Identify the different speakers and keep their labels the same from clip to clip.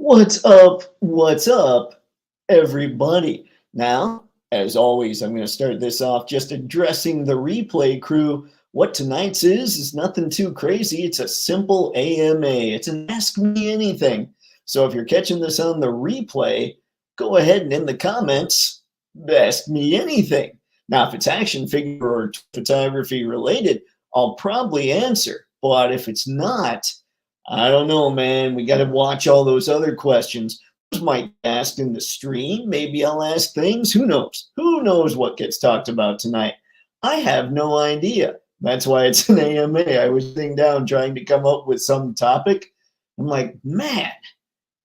Speaker 1: What's up? What's up, everybody? Now, as always, I'm going to start this off just addressing the replay crew. What tonight's is nothing too crazy. It's a simple AMA. It's an Ask Me Anything. So if you're catching this on the replay, go ahead and in the comments, ask me anything. Now, if it's action figure or photography related, I'll probably answer. But if it's not, I don't know, man. We got to watch all those other questions. Those might be asked in the stream. Maybe I'll ask things. Who knows? Who knows what gets talked about tonight? I have no idea. That's why it's an AMA. I was sitting down trying to come up with some topic. I'm like, man,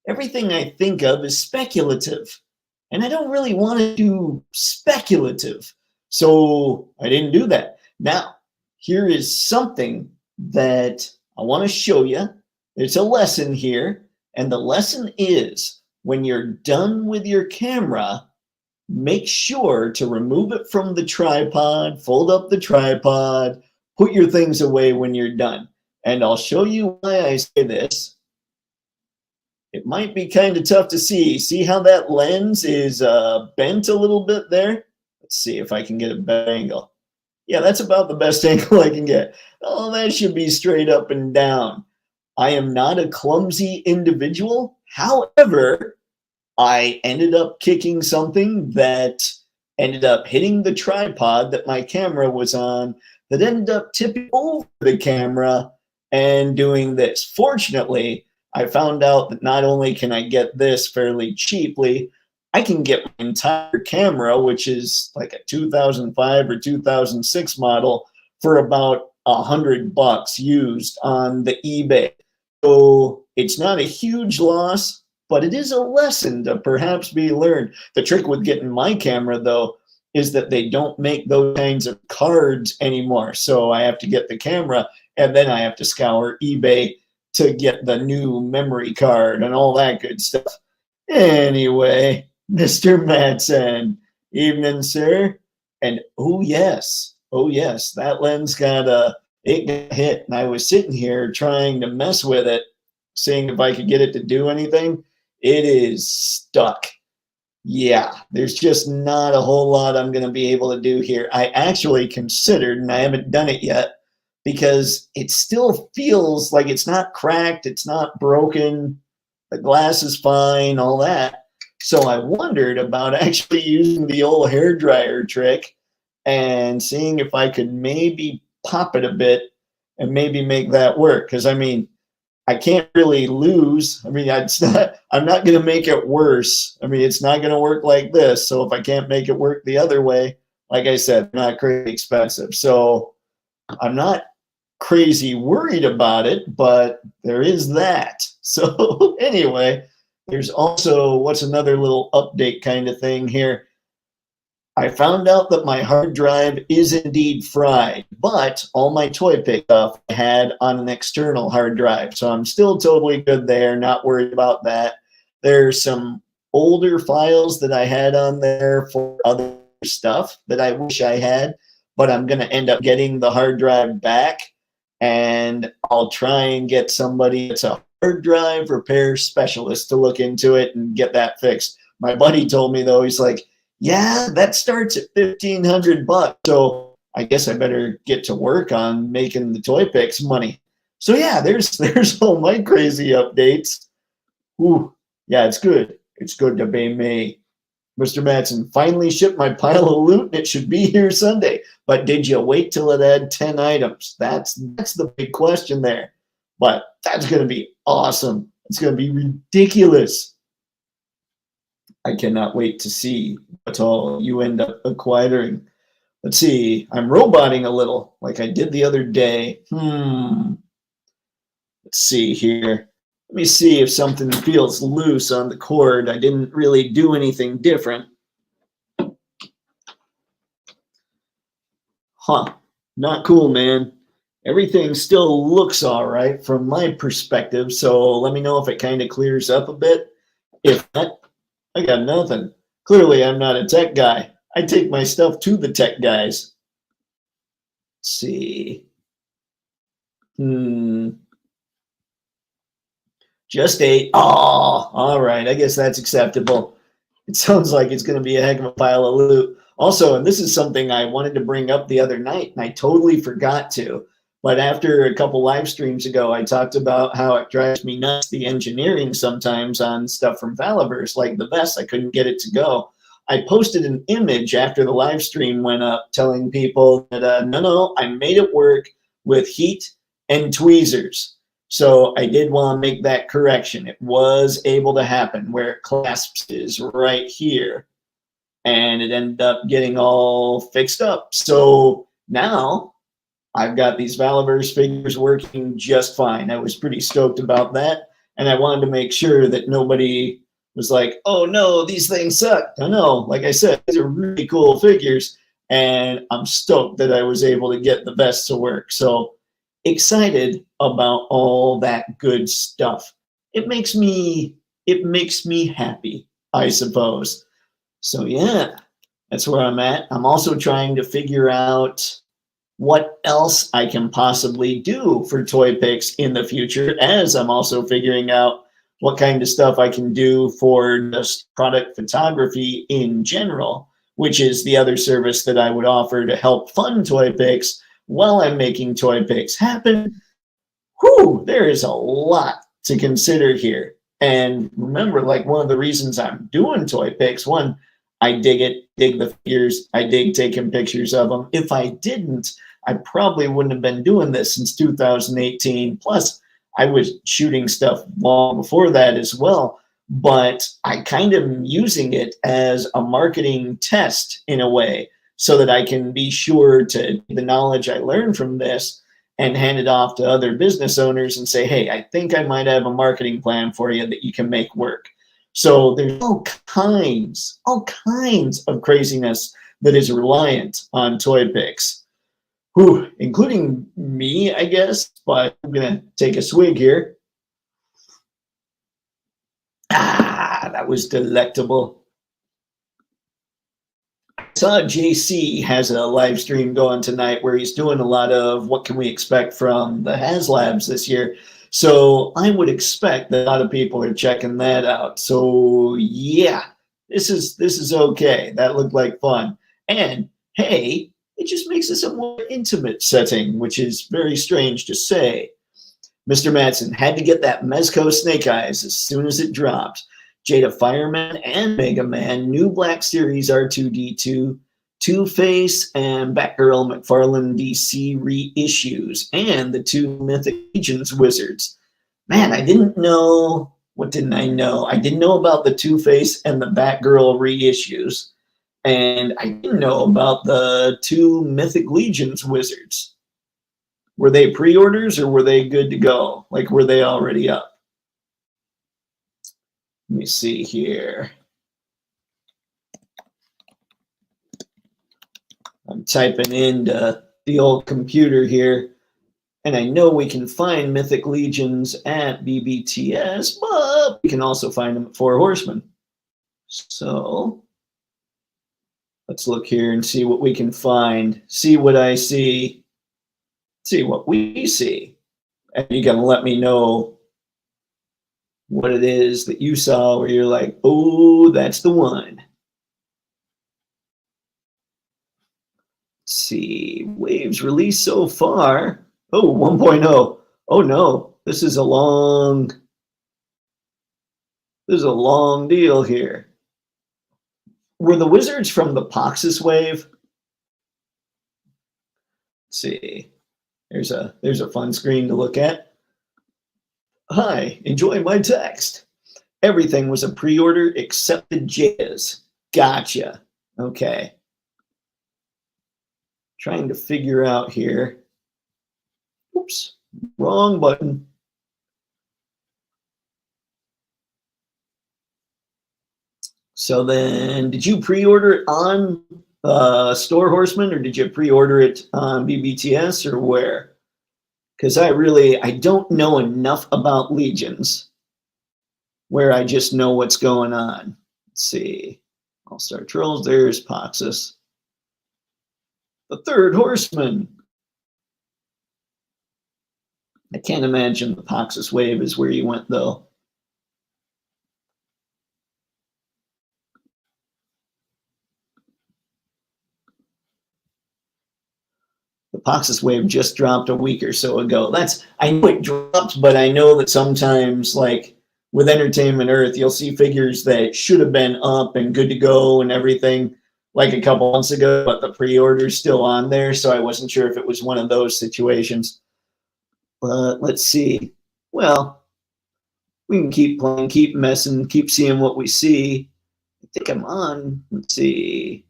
Speaker 1: everything I think of is speculative. And I don't really want to do speculative. So I didn't do that. Now, here is something that I want to show you. There's a lesson here, and the lesson is when you're done with your camera, make sure to remove it from the tripod, fold up the tripod, put your things away when you're done. And I'll show you why I say this. It might be kind of tough to see. See how that lens is bent a little bit there? Let's see if I can get a better angle. Yeah, that's about the best angle I can get. Oh, that should be straight up and down. I am not a clumsy individual. However, I ended up kicking something that ended up hitting the tripod that my camera was on, that ended up tipping over the camera and doing this. Fortunately, I found out that not only can I get this fairly cheaply, I can get my entire camera, which is like a 2005 or 2006 model, for about $100 used on the eBay. So it's not a huge loss, but it is a lesson to perhaps be learned. The trick with getting my camera, though, is that they don't make those kinds of cards anymore. So I have to get the camera, and then I have to scour eBay to get the new memory card and all that good stuff. Anyway, Mr. Madsen, evening, sir. And oh yes, that lens got it got hit, and I was sitting here trying to mess with it, seeing if I could get it to do anything. It is stuck. Yeah, there's just not a whole lot I'm going to be able to do here. I actually considered, and I haven't done it yet, because it still feels like it's not cracked, it's not broken, the glass is fine, all that. So I wondered about actually using the old hair dryer trick and seeing if I could maybe pop it a bit and maybe make that work. Because I mean, I can't really lose. I mean, I'm not going to make it worse. I mean, it's not going to work like this. So if I can't make it work the other way, like I said, not crazy expensive. So I'm not crazy worried about it, but there is that. So anyway, there's also what's another little update kind of thing here. I found out that my hard drive is indeed fried, but all my toy pick stuff I had on an external hard drive. So I'm still totally good there, not worried about that. There's some older files that I had on there for other stuff that I wish I had, but I'm going to end up getting the hard drive back, and I'll try and get somebody that's a hard drive repair specialist to look into it and get that fixed. My buddy told me, though, he's like, yeah, that starts at $1,500. So I guess I better get to work on making the toy picks money. So yeah, there's all my crazy updates. Ooh, yeah, it's good. It's good to be me. Mr. Madsen finally shipped my pile of loot, and it should be here Sunday. But did you wait till it had 10 items? That's the big question there. But that's going to be awesome. It's going to be ridiculous. I cannot wait to see what all you end up acquiring. Let's see. I'm roboting a little like I did the other day. Let's see here. Let me see if something feels loose on the cord. I didn't really do anything different. Huh. Not cool, man. Everything still looks all right from my perspective, so let me know if it kind of clears up a bit. If not, I got nothing. Clearly, I'm not a tech guy. I take my stuff to the tech guys. Let's see. Just 8. Oh, all right. I guess that's acceptable. It sounds like it's going to be a heck of a pile of loot. Also, and this is something I wanted to bring up the other night, and I totally forgot to. But after a couple live streams ago, I talked about how it drives me nuts, the engineering sometimes on stuff from Valiverse, like the vest. I couldn't get it to go. I posted an image after the live stream went up telling people that, no, I made it work with heat and tweezers. So I did want to make that correction. It was able to happen where it clasps is right here. And it ended up getting all fixed up. So now I've got these Valiverse figures working just fine. I was pretty stoked about that. And I wanted to make sure that nobody was like, oh no, these things suck. No, like I said, these are really cool figures. And I'm stoked that I was able to get the vest to work. So excited about all that good stuff. It makes me happy, I suppose. So yeah, that's where I'm at. I'm also trying to figure out what else I can possibly do for Toy Picks in the future, as I'm also figuring out what kind of stuff I can do for just product photography in general, which is the other service that I would offer to help fund Toy Picks while I'm making Toy Picks happen. Whew, there is a lot to consider here. And remember, like, one of the reasons I'm doing Toy Picks, one, I dig it, dig the figures, I dig taking pictures of them. If I didn't, I probably wouldn't have been doing this since 2018. Plus, I was shooting stuff long before that as well. But I kind of am using it as a marketing test in a way, so that I can be sure to the knowledge I learned from this and hand it off to other business owners and say, hey, I think I might have a marketing plan for you that you can make work. So there's all kinds of craziness that is reliant on Toy Picks, including me, I guess, but I'm going to take a swig here. Ah, that was delectable. I saw JC has a live stream going tonight where he's doing a lot of what can we expect from the HasLabs this year. So I would expect that a lot of people are checking that out. So yeah, this is okay. That looked like fun. And hey, it just makes this a more intimate setting, which is very strange to say. Mr. Madsen had to get that Mezco Snake Eyes as soon as it dropped. Jada Fireman and Mega Man, new Black Series R2-D2, Two-Face, and Batgirl McFarlane DC reissues, and the 2 Mythic Legions Wizards. Man, I didn't know. What didn't I know? I didn't know about the Two-Face and the Batgirl reissues, and I didn't know about the 2 Mythic Legions Wizards. Were they pre-orders or were they good to go? Like, were they already up? Let me see here. I'm typing into the old computer here, and I know we can find Mythic Legions at BBTS, but we can also find them at Four Horsemen. So let's look here and see what we can find. See what I see. See what we see. And you're going to let me know what it is that you saw where you're like, oh, that's the one. Let's see, waves released so far. Oh, 1.0. Oh no, this is a long deal here. Were the wizards from the Poxus wave? Let's see. There's a fun screen to look at. Hi, enjoy my text. Everything was a pre-order except the J's. Gotcha. Okay. Trying to figure out here. Oops, wrong button. So then, did you pre-order it on Store Horseman, or did you pre-order it on BBTS, or where? Because I don't know enough about Legions where I just know what's going on. Let's see. All-Star Trolls, there's Poxus. The Third Horseman. I can't imagine the Poxus wave is where you went, though. Poxus wave just dropped a week or so ago. I know it dropped, but I know that sometimes, like with Entertainment Earth, you'll see figures that should have been up and good to go and everything like a couple months ago, but the pre-order's still on there, so I wasn't sure if it was one of those situations. But let's see. Well, we can keep playing, keep messing, keep seeing what we see. I think I'm on, let's see,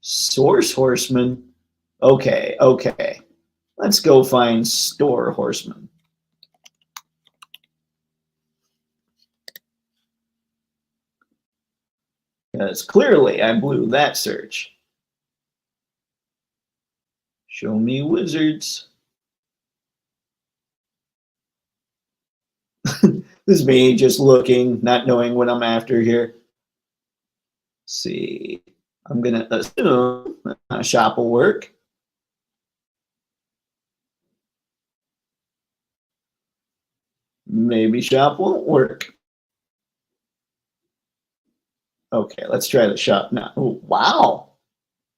Speaker 1: Source Horseman. Okay, okay. Let's go find Store Horseman. Because clearly I blew that search. Show me wizards. This is me just looking, not knowing what I'm after here. Let's see. I'm going to assume shop will work. Maybe shop won't work. Okay, let's try the shop now. Oh, wow.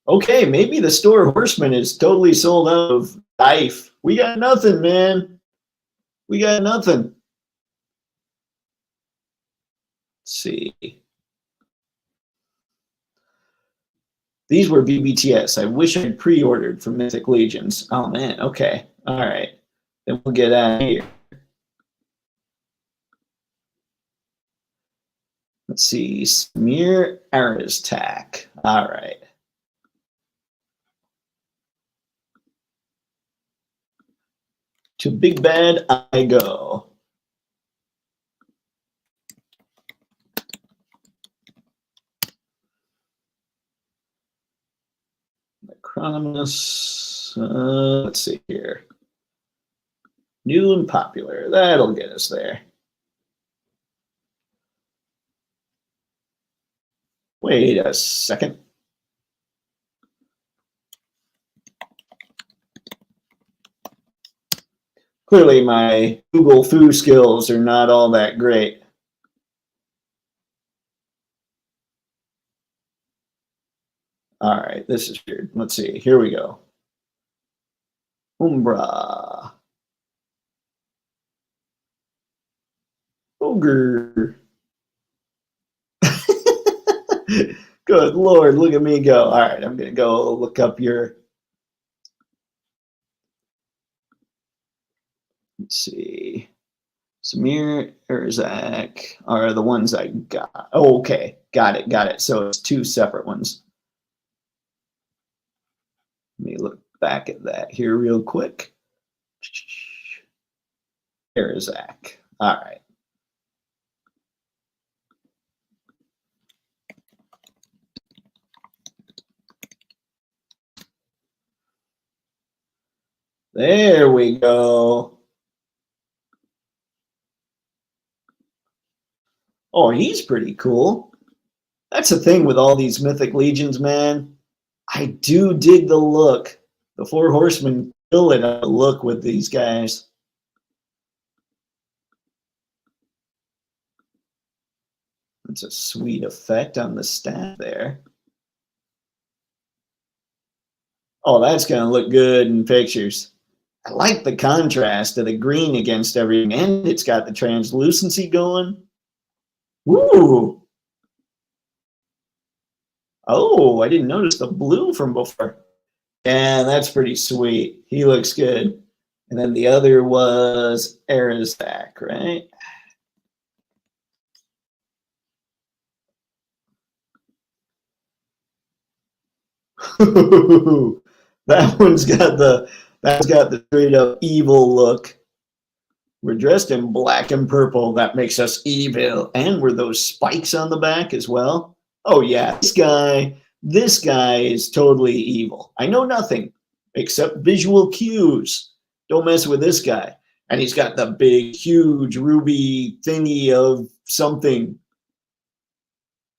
Speaker 1: Okay, maybe the Store Horseman is totally sold out of life. We got nothing, man. We got nothing. Let's see. These were BBTS. I wish I'd pre-ordered for Mythic Legions. Oh, man. Okay. All right. Then we'll get out of here. Let's see. Smear Aristak. All right. To Big Bad I go. Necronomus. Let's see here. New and popular. That'll get us there. Wait a second. Clearly, my Google foo skills are not all that great. All right, this is weird. Let's see. Here we go. Umbra. Ogre. Good Lord, look at me go. All right, I'm going to go look up your... Let's see. Samir, Erzak are the ones I got. Oh, okay. Got it. Got it. So it's two separate ones. Let me look back at that here real quick. Erzak. All right. There we go. Oh, he's pretty cool. That's the thing with all these Mythic Legions, man. I do dig the look. The Four Horsemen kill it on the look with these guys. It's a sweet effect on the staff there. Oh, that's going to look good in pictures. I like the contrast of the green against everything, and it's got the translucency going. Woo! Oh, I didn't notice the blue from before. Yeah, that's pretty sweet. He looks good. And then the other was Arizak, right? That's got the straight up evil look. We're dressed in black and purple. That makes us evil. And were those spikes on the back as well? Oh yeah, this guy is totally evil. I know nothing except visual cues. Don't mess with this guy. And he's got the big, huge ruby thingy of something.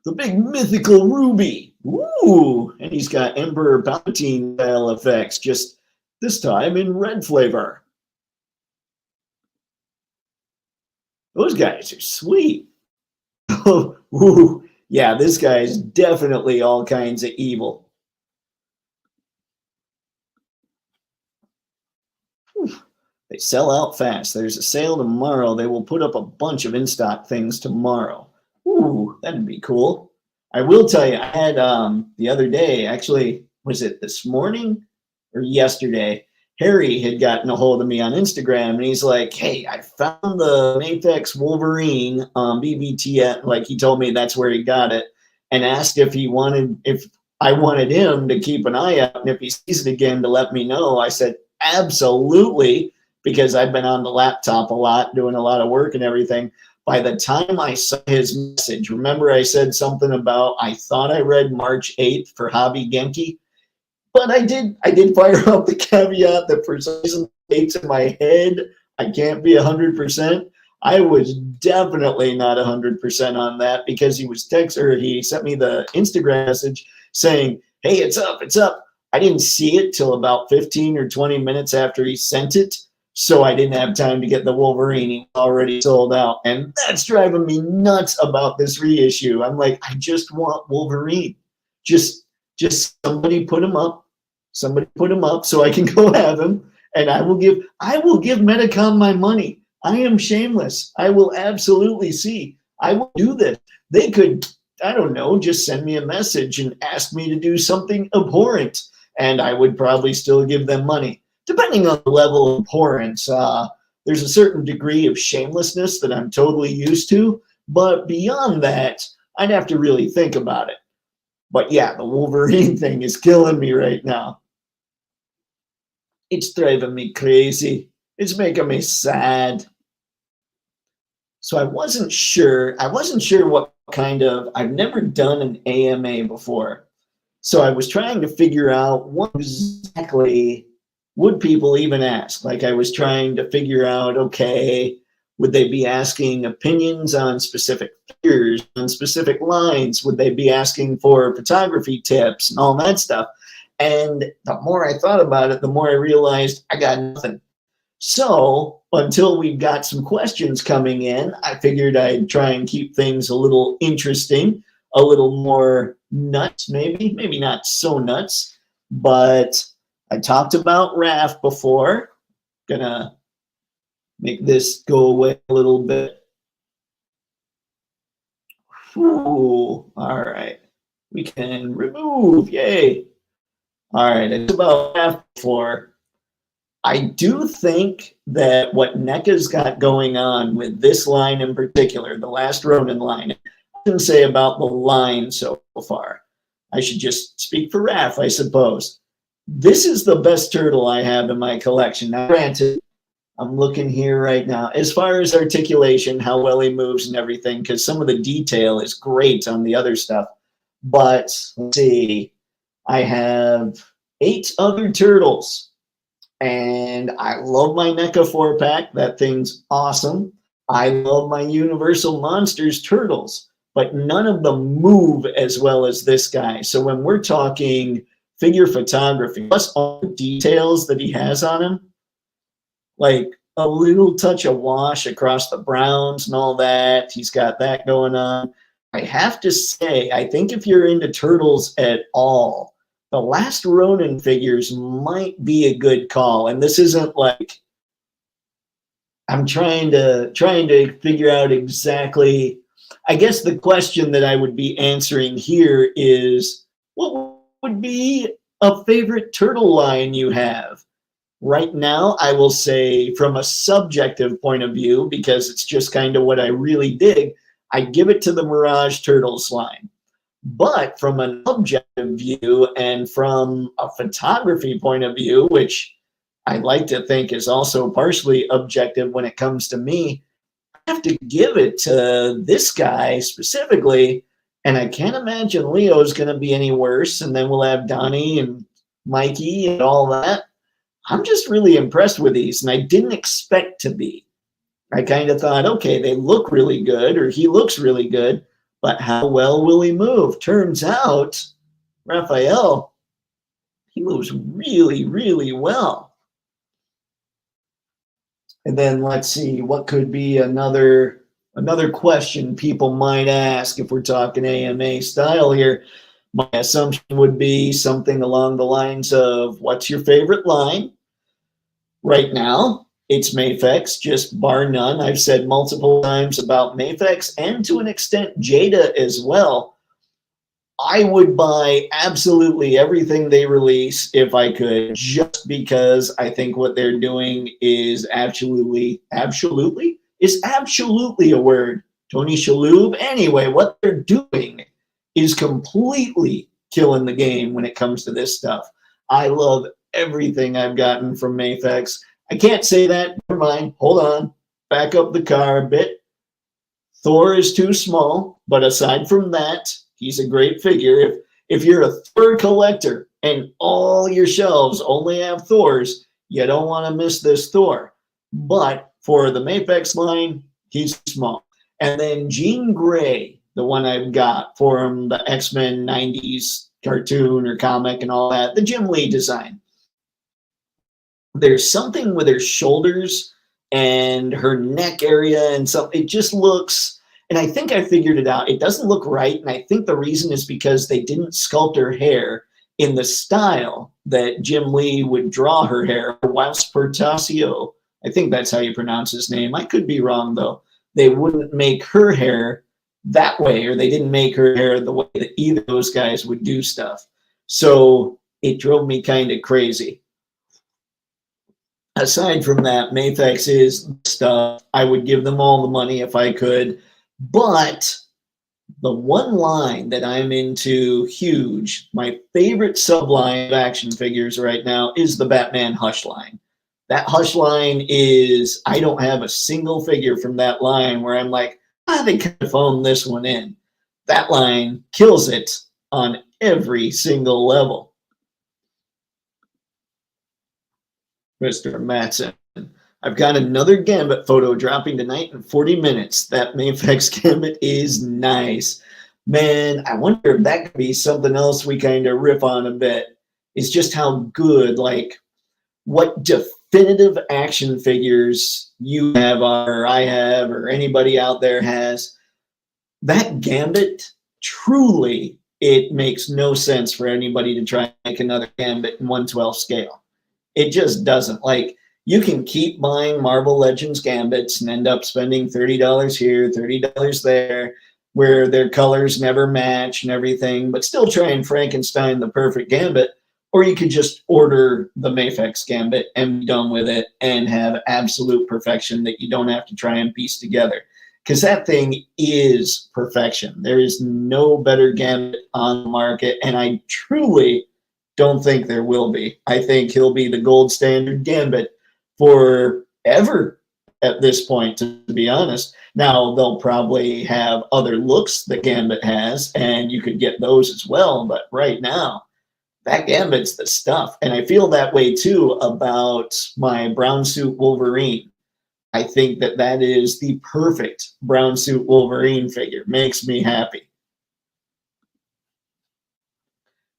Speaker 1: The big mythical ruby. Ooh, and he's got Emperor Palpatine style effects, just this time in red flavor. Those guys are sweet. Ooh, yeah, this guy is definitely all kinds of evil. They sell out fast. There's a sale tomorrow. They will put up a bunch of in-stock things tomorrow. Ooh, that'd be cool. I will tell you, I had the other day, actually, was it this morning or yesterday? Harry had gotten a hold of me on Instagram, and he's like, "Hey, I found the Mafex Wolverine BBT. Like, he told me that's where he got it, and asked if I wanted him to keep an eye out, and if he sees it again to let me know." I said, "Absolutely," because I've been on the laptop a lot, doing a lot of work and everything. By the time I saw his message, remember I said something about I thought I read March 8th for Hobby Genki? But I did fire up the caveat that for some reason dates in my head, I can't be 100%. I was definitely not 100% on that because he sent me the Instagram message saying, "Hey, it's up, it's up." I didn't see it till about 15 or 20 minutes after he sent it. So I didn't have time to get the Wolverine. He already sold out. And that's driving me nuts about this reissue. I'm like, I just want Wolverine. Just somebody put him up. Somebody put him up so I can go have him. And I will give Metacom my money. I am shameless. I will absolutely see. I will do this. They could, I don't know, just send me a message and ask me to do something abhorrent. And I would probably still give them money. Depending on the level of abhorrence, there's a certain degree of shamelessness that I'm totally used to. But beyond that, I'd have to really think about it. But yeah, the Wolverine thing is killing me right now. It's driving me crazy. It's making me sad. So I wasn't sure what kind of, I've never done an AMA before. So I was trying to figure out what exactly would people even ask? Like, I was trying to figure out, okay, would they be asking opinions on specific figures, on specific lines? Would they be asking for photography tips and all that stuff? And the more I thought about it, the more I realized I got nothing. So until we got some questions coming in, I figured I'd try and keep things a little interesting, a little more nuts, maybe not so nuts, but I talked about RAF before. Gonna make this go away a little bit. Ooh, all right. We can remove, yay. All right, it's about RAF before. I do think that what NECA's got going on with this line in particular, the last Ronin line, I shouldn't say about the line so far. I should just speak for RAF, I suppose. This is the best turtle I have in my collection. Now, granted, I'm looking here right now. As far as articulation, how well he moves and everything, because some of the detail is great on the other stuff. But let's see, I have 8 other turtles. And I love my NECA 4-pack. That thing's awesome. I love my Universal Monsters turtles, but none of them move as well as this guy. So when we're talking figure photography, plus all the details that he has on him, like a little touch of wash across the browns and all that, he's got that going on. I have to say, I think if you're into turtles at all, the last Ronin figures might be a good call. And this isn't like I'm trying to figure out exactly. I guess the question that I would be answering here is, what would be a favorite turtle line you have? Right now, I will say from a subjective point of view, because it's just kind of what I really dig, I give it to the Mirage Turtles line. But from an objective view and from a photography point of view, which I like to think is also partially objective when it comes to me, I have to give it to this guy specifically. And I can't imagine Leo's going to be any worse. And then we'll have Donnie and Mikey and all that. I'm just really impressed with these, and I didn't expect to be. I kind of thought, okay, they look really good, or he looks really good, but how well will he move? Turns out, Raphael, he moves really, really well. And then let's see, what could be another question people might ask if we're talking AMA style here. My assumption would be something along the lines of, what's your favorite line right now? It's Mafex, just bar none. I've said multiple times about Mafex and to an extent Jada as well. I would buy absolutely everything they release if I could, just because I think what they're doing is absolutely a word. Tony Shalhoub. Anyway, what they're doing is completely killing the game when it comes to this stuff. I love everything I've gotten from Mafex. I can't say that. Never mind. Hold on. Back up the car a bit. Thor is too small, but aside from that, he's a great figure. If you're a Thor collector and all your shelves only have Thors, you don't want to miss this Thor. But for the Mafex line, he's small. And then Jean Grey, the one I've got from the X-Men 90s cartoon or comic and all that, the Jim Lee design. There's something with her shoulders and her neck area and something. It just looks, and I think I figured it out. It doesn't look right, and I think the reason is because they didn't sculpt her hair in the style that Jim Lee would draw her hair. Whilst Portasio, I think that's how you pronounce his name. I could be wrong, though. They wouldn't make her hair that way, or they didn't make her hair the way that either of those guys would do stuff. So it drove me kind of crazy. Aside from that, Mafex is stuff. I would give them all the money if I could. But the one line that I'm into huge, my favorite subline of action figures right now is the Batman Hush line. That Hush line is, I don't have a single figure from that line where I'm like, they could have phoned this one in. That line kills it on every single level. Mr. Matson. I've got another Gambit photo dropping tonight in 40 minutes. That Mafex Gambit is nice. Man, I wonder if that could be something else we kind of riff on a bit. It's just how good, like, what definitive action figures you have or I have or anybody out there has. That Gambit, truly, it makes no sense for anybody to try and make another Gambit in 1/12 scale. It just doesn't. Like, you can keep buying Marvel Legends Gambits and end up spending $30 here, $30 there, where their colors never match and everything, but still try and Frankenstein the perfect Gambit. Or you could just order the Mafex Gambit and be done with it and have absolute perfection that you don't have to try and piece together. Because that thing is perfection. There is no better Gambit on the market, and I truly don't think there will be. I think he'll be the gold standard Gambit forever at this point, to be honest. Now, they'll probably have other looks that Gambit has, and you could get those as well. But right now, that Gambit's the stuff. And I feel that way, too, about my brown suit Wolverine. I think that that is the perfect brown suit Wolverine figure. Makes me happy.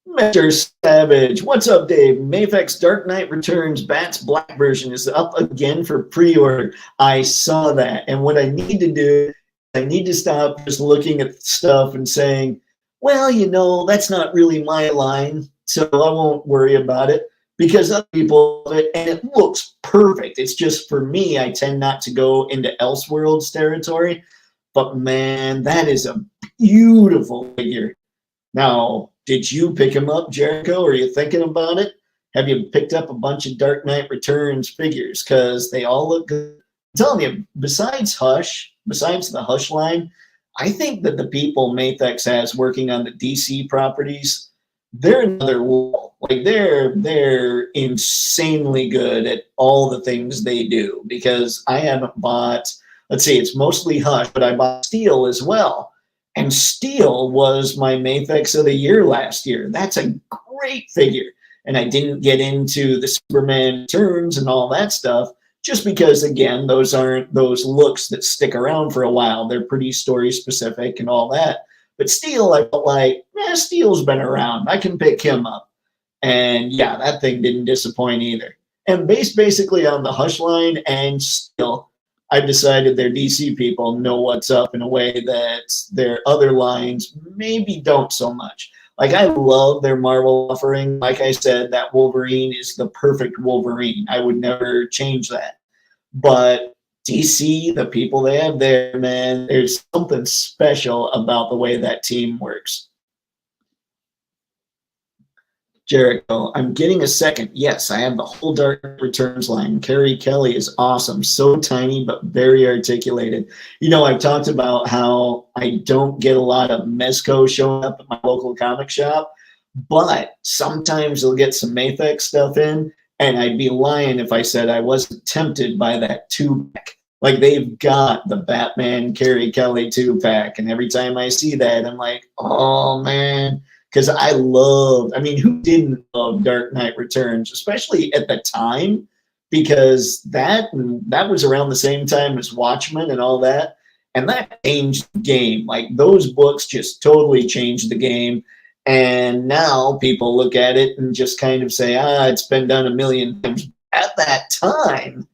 Speaker 1: Mr. Savage, what's up, Dave? Mafex Dark Knight Returns Bats Black version is up again for pre-order. I saw that, and what I need to do, I need to stop just looking at stuff and saying, well, you know, that's not really my line, so I won't worry about it, because other people love it, and it looks perfect. It's just, for me, I tend not to go into Elseworlds territory, but man, that is a beautiful figure. Now, did you pick him up, Jericho? Are you thinking about it? Have you picked up a bunch of Dark Knight Returns figures? Because they all look good. I'm telling you, besides the Hush line, I think that the people Mafex has working on the DC properties, they're another level. Like, they're insanely good at all the things they do. Because I haven't bought, let's see, it's mostly Hush, but I bought Steel as well. And Steel was my Mafex of the year last year. That's a great figure. And I didn't get into the Superman Returns and all that stuff just because, again, those aren't those looks that stick around for a while. They're pretty story specific and all that. But Steel, I felt like, Steel's been around. I can pick him up. And yeah, that thing didn't disappoint either. And based basically on the Hush line and Steel, I've decided their DC people know what's up in a way that their other lines maybe don't so much. Like, I love their Marvel offering. Like I said, that Wolverine is the perfect Wolverine. I would never change that. But DC, the people they have there, man, there's something special about the way that team works. Jericho, I'm getting a second. Yes, I have the whole Dark Returns line. Carrie Kelly is awesome. So tiny, but very articulated. You know, I've talked about how I don't get a lot of Mezco showing up at my local comic shop, but sometimes they'll get some Mafex stuff in, and I'd be lying if I said I wasn't tempted by that two-pack. Like, they've got the Batman Carrie Kelly two-pack, and every time I see that, I'm like, oh, man, because I mean, who didn't love Dark Knight Returns, especially at the time, because that was around the same time as Watchmen and all that, and that changed the game. Like, those books just totally changed the game, and now people look at it and just kind of say, it's been done a million times. At that time,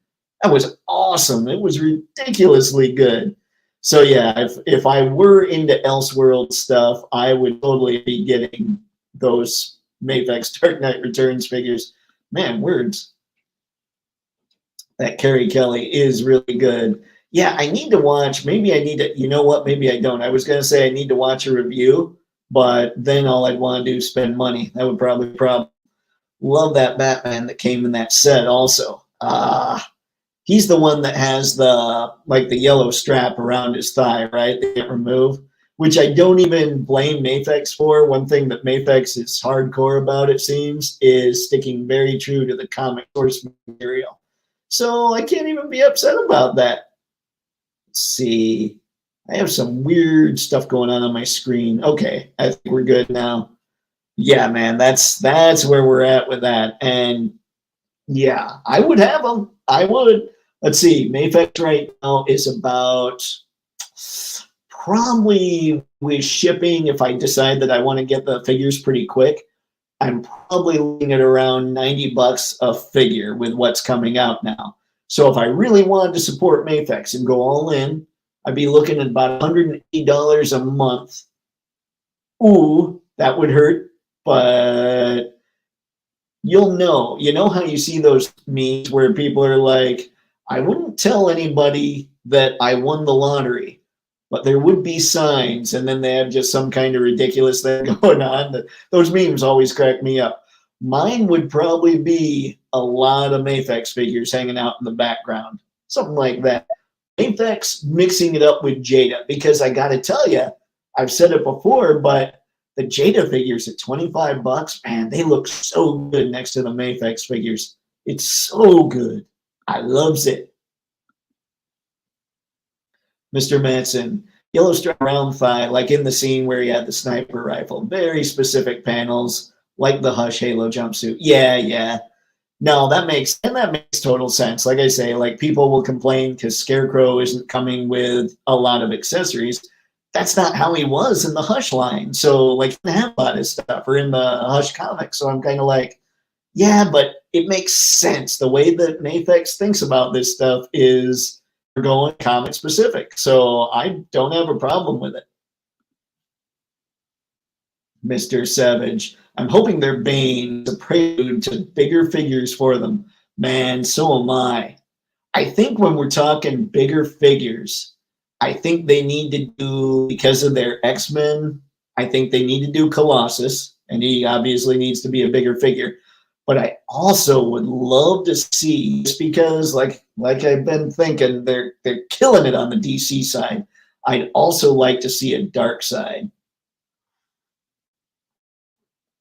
Speaker 1: that was awesome. It was ridiculously good. So yeah, if I were into Elseworld stuff, I would totally be getting those Mafex Dark Knight Returns figures. Man, words. That Carrie Kelly is really good. Yeah, I need to watch. Maybe I need to, you know what? Maybe I don't. I was going to say I need to watch a review, but then all I'd want to do is spend money. That would probably be a problem. Love that Batman that came in that set also. He's the one that has the yellow strap around his thigh, right? They can't remove, which I don't even blame Mafex for. One thing that Mafex is hardcore about, it seems, is sticking very true to the comic source material. So I can't even be upset about that. Let's see. I have some weird stuff going on my screen. Okay, I think we're good now. Yeah, man, that's where we're at with that. And yeah, I would have them. I would. Let's see, Mafex right now is about, probably with shipping, if I decide that I want to get the figures pretty quick, I'm probably looking at around 90 bucks a figure with what's coming out now. So if I really wanted to support Mafex and go all in, I'd be looking at about $180 a month. Ooh, that would hurt, but you'll know. You know how you see those memes where people are like, I wouldn't tell anybody that I won the lottery, but there would be signs, and then they have just some kind of ridiculous thing going on. Those memes always crack me up. Mine would probably be a lot of Mafex figures hanging out in the background, something like that. Mafex mixing it up with Jada, because I got to tell you, I've said it before, but the Jada figures at 25 bucks, man, they look so good next to the Mafex figures. It's so good. I loves it. Mr. Manson, yellow strap round thigh, like in the scene where he had the sniper rifle. Very specific panels, like the Hush Halo jumpsuit. Yeah. No, that makes total sense. Like I say, like, people will complain because Scarecrow isn't coming with a lot of accessories. That's not how he was in the Hush line. So, like, he didn't have a lot of stuff, or in the Hush comics. So I'm kind of like, yeah, but it makes sense. The way that Mafex thinks about this stuff is we're going comic specific. So I don't have a problem with it. Mr. Savage, I'm hoping their Bane is a prelude to bigger figures for them. Man, so am I. I think when we're talking bigger figures, I think they need to do, because of their X-Men, I think they need to do Colossus, and he obviously needs to be a bigger figure. But I also would love to see, just because, like I've been thinking, they're killing it on the DC side. I'd also like to see a Dark Side.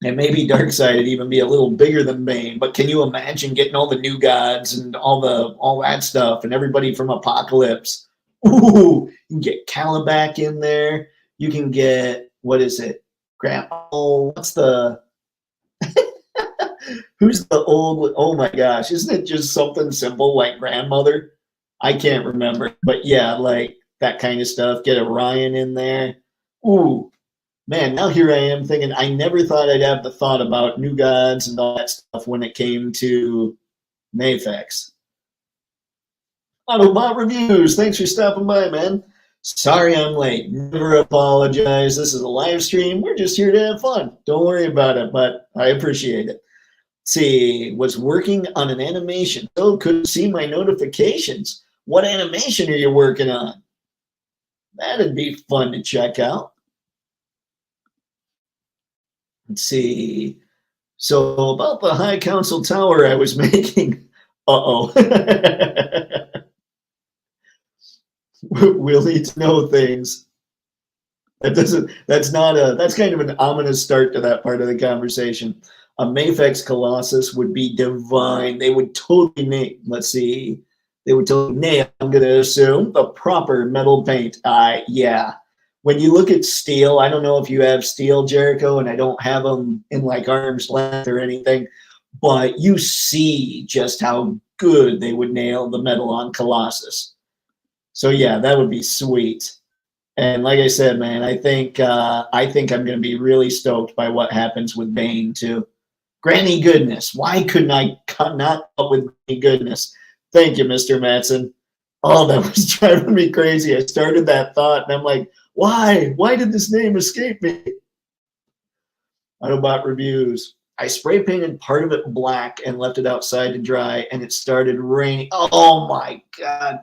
Speaker 1: And maybe Darkseid would even be a little bigger than Bane. But can you imagine getting all the new gods and all that stuff and everybody from Apocalypse? Ooh, you can get Calabac in there. You can get, what is it? What's the who's the old, oh my gosh, isn't it just something simple like grandmother? I can't remember. But yeah, like that kind of stuff. Get Orion in there. Ooh. Man, now here I am thinking, I never thought I'd have the thought about new gods and all that stuff when it came to Mafex. Autobot Reviews, thanks for stopping by, man. Sorry I'm late. Never apologize. This is a live stream. We're just here to have fun. Don't worry about it, but I appreciate it. See, was working on an animation, so couldn't see my notifications. What animation are you working on? That'd be fun to check out. Let's see. So about the High Council Tower I was making. Uh-oh. We'll need to know things. That's kind of an ominous start to that part of the conversation. A Mafex Colossus would be divine. They would totally nail, let's see, they would totally nail, I'm going to assume, the proper metal paint. Yeah. When you look at steel, I don't know if you have steel, Jericho, and I don't have them in like arm's length or anything, but you see just how good they would nail the metal on Colossus. So yeah, that would be sweet. And like I said, man, I think I'm going to be really stoked by what happens with Bane too. Granny Goodness. Why couldn't I not up with Granny Goodness? Thank you, Mr. Matson. Oh, that was driving me crazy. I started that thought, and I'm like, why? Why did this name escape me? Autobot reviews. I spray painted part of it black and left it outside to dry, and it started raining. Oh my God.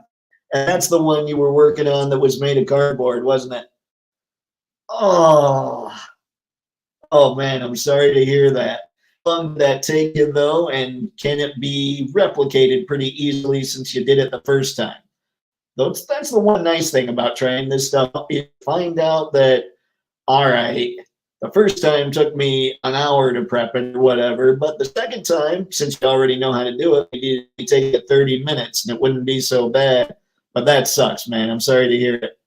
Speaker 1: And that's the one you were working on that was made of cardboard, wasn't it? Oh man, I'm sorry to hear that. How long did that take you though, and can it be replicated pretty easily since you did it the first time? That's the one nice thing about trying this stuff. You find out that, all right, the first time took me an hour to prep it or whatever, but the second time, since you already know how to do it, you take it 30 minutes and it wouldn't be so bad. But that sucks, man. I'm sorry to hear it.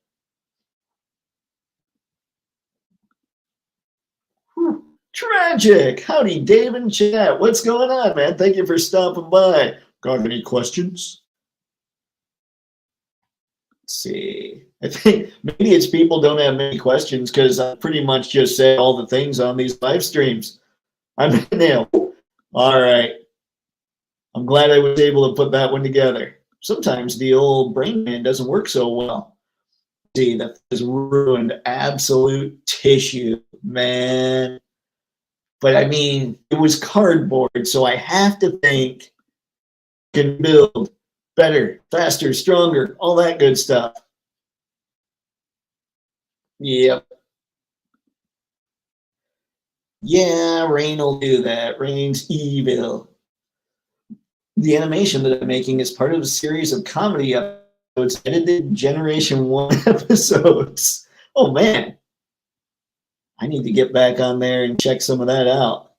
Speaker 1: Whew. Tragic. Howdy, Dave and chat. What's going on, man? Thank you for stopping by. Got any questions? Let's see. I think maybe it's people don't have many questions because I pretty much just said all the things on these live streams. I'm in there. All right. I'm glad I was able to put that one together. Sometimes the old brain man doesn't work so well. See, that has ruined absolute tissue, man. But I mean, it was cardboard, so I have to think can build better, faster, stronger, all that good stuff. Yep. Yeah, Rain will do that. Rain's evil. The animation that I'm making is part of a series of comedy episodes, edited Generation 1 episodes. Oh, man. I need to get back on there and check some of that out.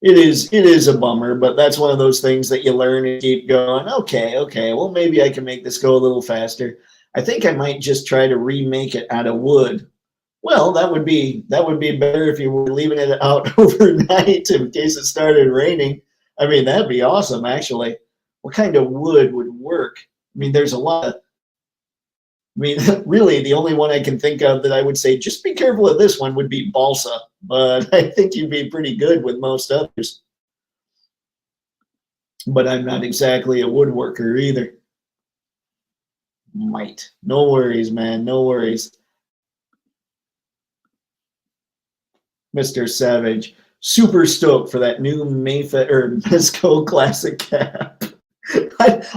Speaker 1: It is a bummer, but that's one of those things that you learn and keep going. Okay, well, maybe I can make this go a little faster. I think I might just try to remake it out of wood. Well, that would be better if you were leaving it out overnight in case it started raining. I mean, that'd be awesome, actually. What kind of wood would work? I mean, there's a lot of, I mean, really, the only one I can think of that I would say, just be careful of this one would be balsa. But I think you'd be pretty good with most others. But I'm not exactly a woodworker either. Might. No worries, man. No worries. Mr. Savage, super stoked for that new Mezco Classic cap.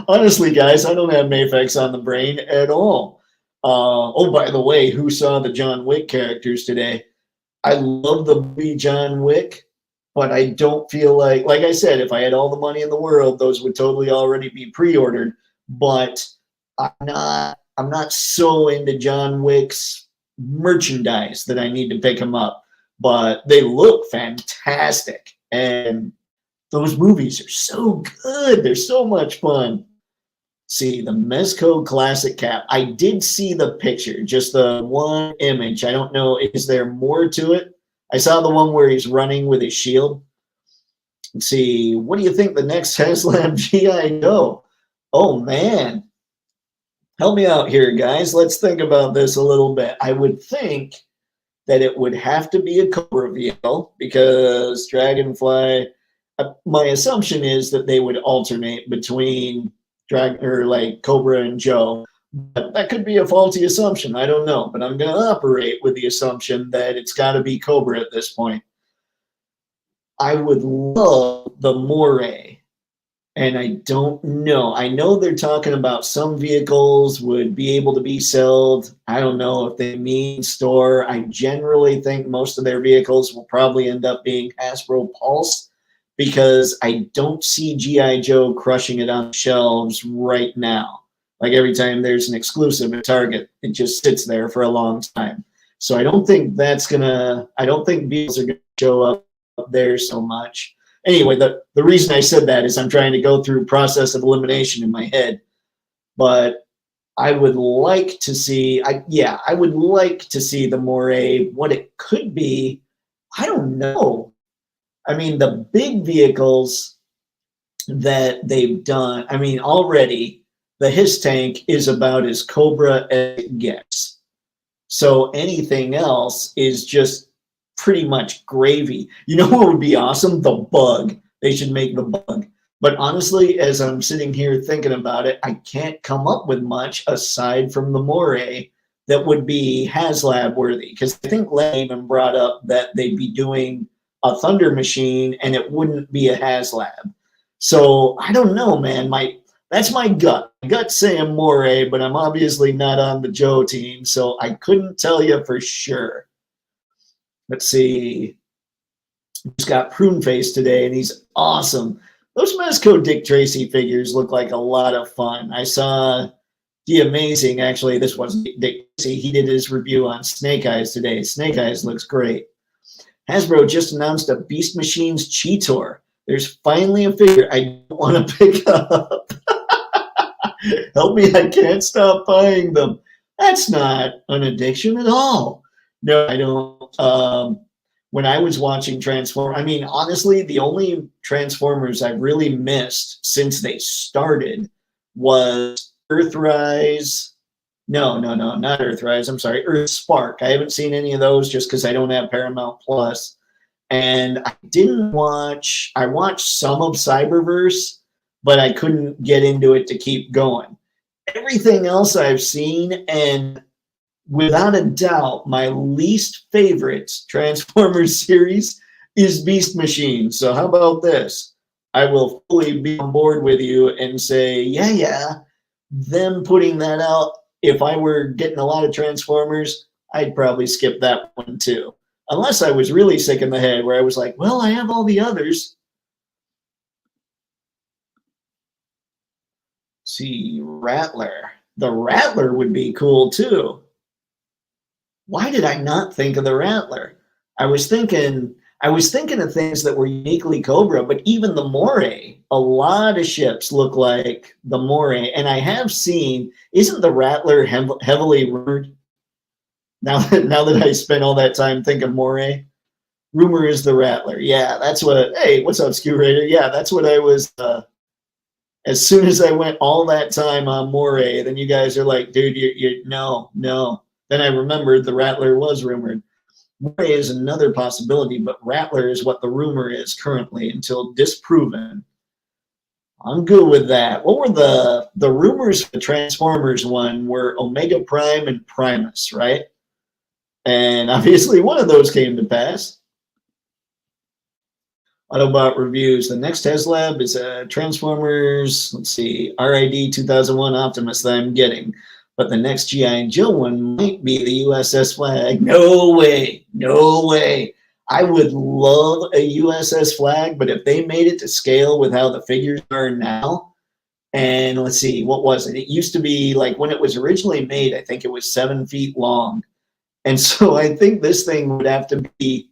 Speaker 1: Honestly, guys, I don't have Mafex on the brain at all. Oh, by the way, who saw the John Wick characters today? I love the movie John Wick, but I don't feel like I said, if I had all the money in the world, those would totally already be pre-ordered. But I'm not so into John Wick's merchandise that I need to pick them up. But they look fantastic, and those movies are so good. They're so much fun. See, the Mezco Classic cap. I did see the picture, just the one image. I don't know, is there more to it? I saw the one where he's running with his shield. Let's see, what do you think the next HasLab GI Joe? Oh, man. Help me out here, guys. Let's think about this a little bit. I would think that it would have to be a Cobra vehicle because Dragonfly, my assumption is that they would alternate between Cobra and Joe. But that could be a faulty assumption. I don't know. But I'm going to operate with the assumption that it's got to be Cobra at this point. I would love the Moray. And I don't know. I know they're talking about some vehicles would be able to be sold. I don't know if they mean store. I generally think most of their vehicles will probably end up being Hasbro Pulse because I don't see G.I. Joe crushing it on shelves right now. Like every time there's an exclusive at Target, it just sits there for a long time. So I don't think that's I don't think vehicles are gonna show up there so much. Anyway, the reason I said that is I'm trying to go through process of elimination in my head. But I would like to see, I would like to see the Moray. What it could be, I don't know. I mean, the big vehicles that they've done, I mean, already the HISS tank is about as Cobra as it gets. So anything else is just pretty much gravy. You know what would be awesome? The Bug. They should make the Bug. But honestly, as I'm sitting here thinking about it, I can't come up with much aside from the Moray that would be HasLab worthy. Because I think Len even brought up that they'd be doing a Thunder Machine and it wouldn't be a HasLab. So I don't know, man. That's my gut. My gut's saying Moray, but I'm obviously not on the Joe team, so I couldn't tell you for sure. Let's see. He's got Prune Face today, and he's awesome. Those Mezco Dick Tracy figures look like a lot of fun. I saw the amazing, actually, this wasn't Dick Tracy. He did his review on Snake Eyes today. Snake Eyes looks great. Hasbro just announced a Beast Machines Cheetor. There's finally a figure I don't want to pick up. Help me, I can't stop buying them. That's not an addiction at all. No, I don't. When I was watching Transformers, I mean, honestly, the only Transformers I've really missed since they started was Earthrise. No, not Earthrise. I'm sorry, Earthspark. I haven't seen any of those just because I don't have Paramount Plus. And I watched some of Cyberverse, but I couldn't get into it to keep going. Everything else I've seen, and without a doubt, my least favorite Transformers series is Beast Machine. So how about this? I will fully be on board with you and say, yeah, them putting that out, if I were getting a lot of Transformers, I'd probably skip that one too. Unless I was really sick in the head where I was like, well, I have all the others. Let's see, Rattler. The Rattler would be cool too. Why did I not think of the Rattler? I was thinking of things that were uniquely Cobra, but even the Moray, a lot of ships look like the Moray. And I have seen, isn't the Rattler heavily rumored? Now that I spent all that time thinking Moray, rumor is the Rattler. Yeah, that's what, hey, what's up, Skew Raider? Yeah, that's what I was, as soon as I went all that time on Moray, then you guys are like, dude, no. Then I remembered the Rattler was rumored. Moray is another possibility, but Rattler is what the rumor is currently until disproven. I'm good with that. What were the rumors for the Transformers one were Omega Prime and Primus, right? And obviously one of those came to pass. Autobot reviews. The next HasLab is Transformers, let's see, RID 2001 Optimus that I'm getting. But the next G.I. Joe one might be the USS Flag. No way. I would love a USS Flag, but if they made it to scale with how the figures are now, and let's see, what was it? It used to be like when it was originally made, I think it was 7 feet long. And so I think this thing would have to be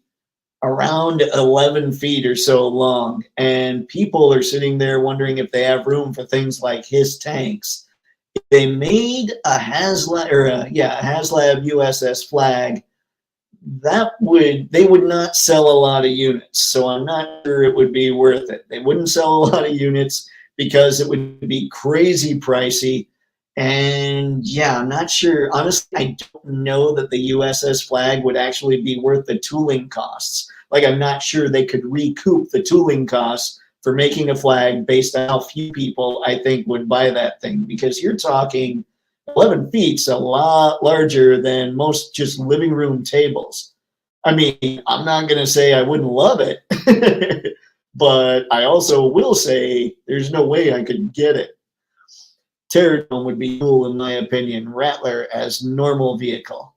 Speaker 1: around 11 feet or so long. And people are sitting there wondering if they have room for things like his tanks. If they made a HasLab USS Flag, they would not sell a lot of units. So I'm not sure it would be worth it. They wouldn't sell a lot of units because it would be crazy pricey. And yeah, I'm not sure. Honestly, I don't know that the USS Flag would actually be worth the tooling costs. Like, I'm not sure they could recoup the tooling costs for making a flag based on how few people I think would buy that thing, because you're talking 11 feet's a lot larger than most just living room tables. I mean, I'm not going to say I wouldn't love it, but I also will say there's no way I could get it. Terradome would be cool in my opinion. Rattler as normal vehicle.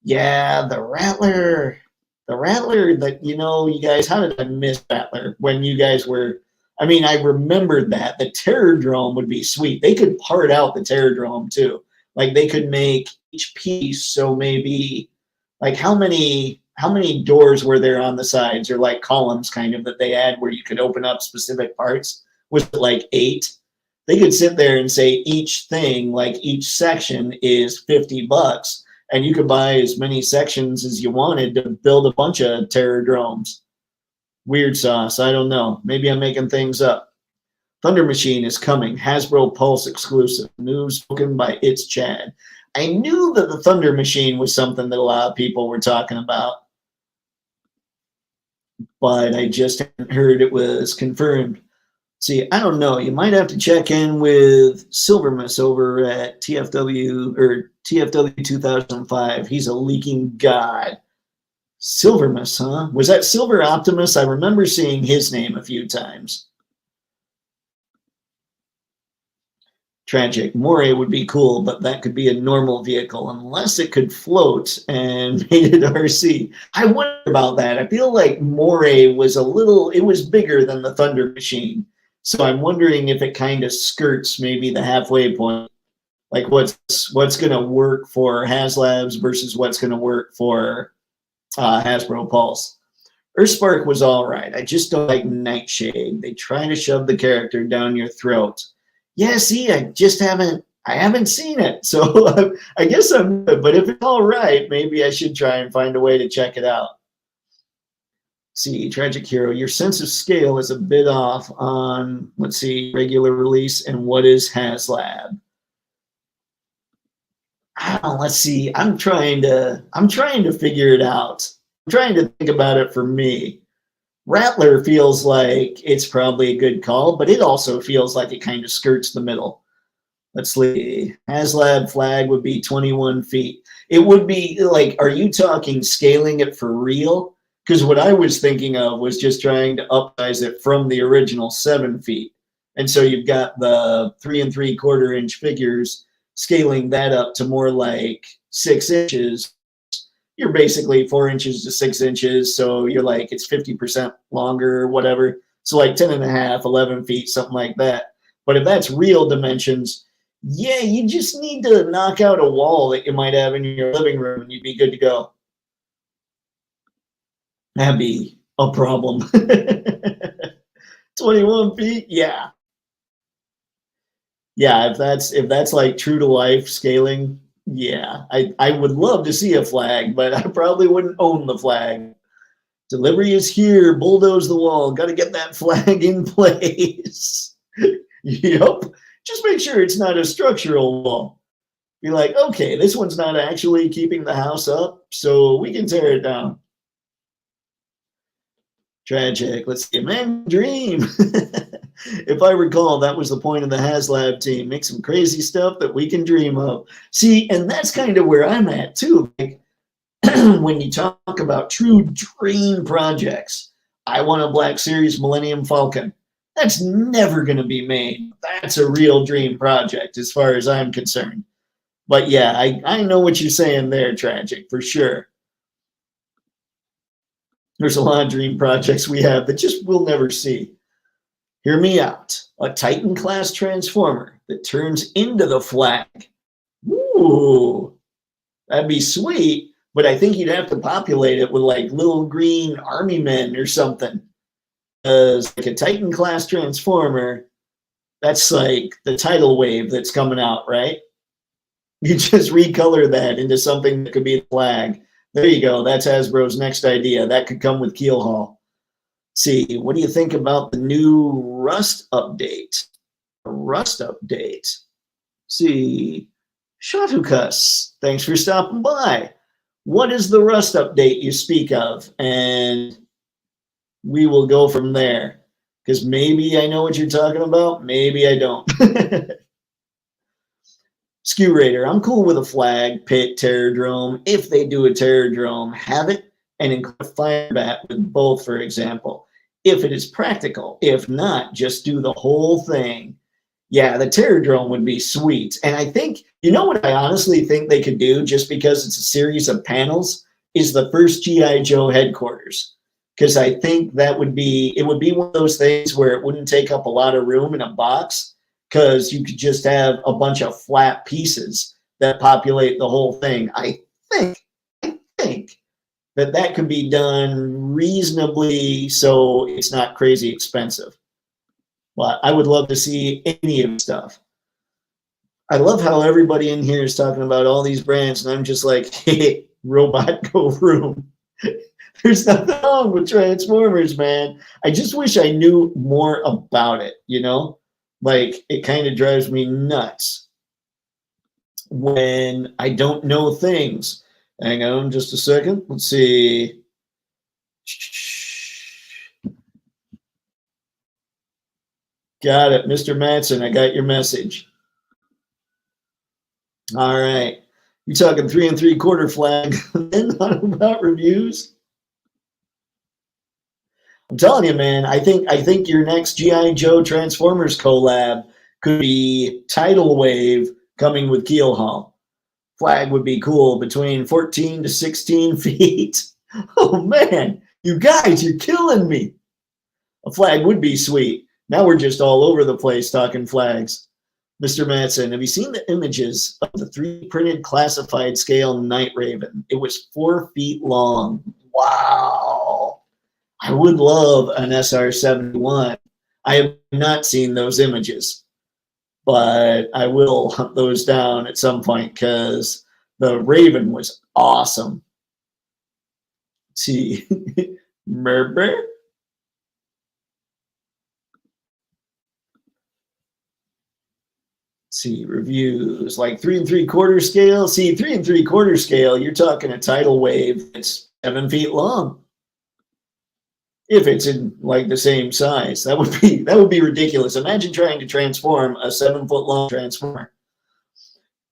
Speaker 1: Yeah, the Rattler that, you guys, how did I miss Rattler when you guys were, I mean, I remembered that. The Terradrome would be sweet. They could part out the Terradrome too. Like they could make each piece, so maybe, like how many doors were there on the sides, or like columns kind of that they had where you could open up specific parts? Was it like 8? They could sit there and say each thing, like each section is $50, and you could buy as many sections as you wanted to build a bunch of Terradromes. Weird sauce. I don't know. Maybe I'm making things up. Thunder Machine is coming. Hasbro Pulse exclusive. News spoken by It's Chad. I knew that the Thunder Machine was something that a lot of people were talking about, but I just hadn't heard it was confirmed. See, I don't know. You might have to check in with Silvermus over at TFW or TFW 2005. He's a leaking god. Silvermus, huh? Was that Silver Optimus? I remember seeing his name a few times. Tragic. Moray would be cool, but that could be a normal vehicle unless it could float and made it RC. I wonder about that. I feel like Moray was it was bigger than the Thunder Machine. So I'm wondering if it kind of skirts maybe the halfway point. Like what's going to work for HasLabs versus what's going to work for Hasbro Pulse. Earthspark was all right. I just don't like Nightshade. They try to shove the character down your throat. Yeah, see, I haven't seen it. So I guess I'm good. But if it's all right, maybe I should try and find a way to check it out. See, Tragic Hero, your sense of scale is a bit off on, let's see, regular release and what is HasLab. Let's see. I'm trying to figure it out. I'm trying to think about it for me. Rattler feels like it's probably a good call, but it also feels like it kind of skirts the middle. Let's see. HasLab flag would be 21 feet. It would be like, are you talking scaling it for real? Because what I was thinking of was just trying to upsize it from the original 7 feet. And so you've got the 3 3/4 inch figures, scaling that up to more like 6 inches. You're basically 4 inches to 6 inches. So you're like, it's 50% longer or whatever. So like 10.5, 11 feet, something like that. But if that's real dimensions, yeah, you just need to knock out a wall that you might have in your living room and you'd be good to go. That'd be a problem. 21 feet, yeah. Yeah, if that's like true to life scaling, yeah. I would love to see a flag, but I probably wouldn't own the flag. Delivery is here, bulldoze the wall, got to get that flag in place. Yep. Just make sure it's not a structural wall. Be like, okay, this one's not actually keeping the house up, so we can tear it down. Tragic. Let's see. Man, dream. If I recall, that was the point of the HasLab team. Make some crazy stuff that we can dream of. See, and that's kind of where I'm at too. Like when you talk about true dream projects, I want a Black Series Millennium Falcon. That's never going to be made. That's a real dream project as far as I'm concerned. But yeah, I know what you're saying there, Tragic, for sure. There's a lot of dream projects we have that just we'll never see. Hear me out. A Titan class transformer that turns into the flag. Ooh, that'd be sweet, but I think you'd have to populate it with like little green army men or something. Because like a Titan class transformer, that's like the tidal wave that's coming out, right? You just recolor that into something that could be the flag. There you go. That's Hasbro's next idea. That could come with Keelhaul. See, what do you think about the new Rust update? Rust update. See, Shatukas, thanks for stopping by. What is the Rust update you speak of? And we will go from there. Because maybe I know what you're talking about. Maybe I don't. Skew Raider, I'm cool with a flag, pit, terradrome. If they do a terradrome, have it and include a fire bat with both, for example, if it is practical. If not, just do the whole thing. Yeah, the terradrome would be sweet. And I think, you know what I honestly think they could do, just because it's a series of panels, is the first G.I. Joe headquarters. Because I think that would be, it would be one of those things where it wouldn't take up a lot of room in a box, because you could just have a bunch of flat pieces that populate the whole thing. I think that that could be done reasonably so it's not crazy expensive. But I would love to see any of the stuff. I love how everybody in here is talking about all these brands, and I'm just like, hey, robot go room. There's nothing wrong with Transformers, man. I just wish I knew more about it, you know? Like, it kind of drives me nuts when I don't know things. Hang on just a second. Let's see. Got it, Mr. Matson. I got your message. All right. You're talking 3 3/4 flag. Then not about reviews. I'm telling you, man. I think your next G.I. Joe Transformers collab could be Tidal Wave coming with Keelhaul. Flag would be cool, between 14 to 16 feet. Oh man, you guys, you're killing me. A flag would be sweet. Now we're just all over the place talking flags. Mr. Matson, have you seen the images of the 3D printed classified scale Night Raven? It was 4 feet long. Wow. I would love an SR-71. I have not seen those images, but I will hunt those down at some point, because the Raven was awesome. Let's see. Merber? See, reviews like 3 3/4 scale. See, 3 3/4 scale, you're talking a tidal wave that's 7 feet long. If it's in like the same size, that would be ridiculous. Imagine trying to transform a 7-foot long transformer.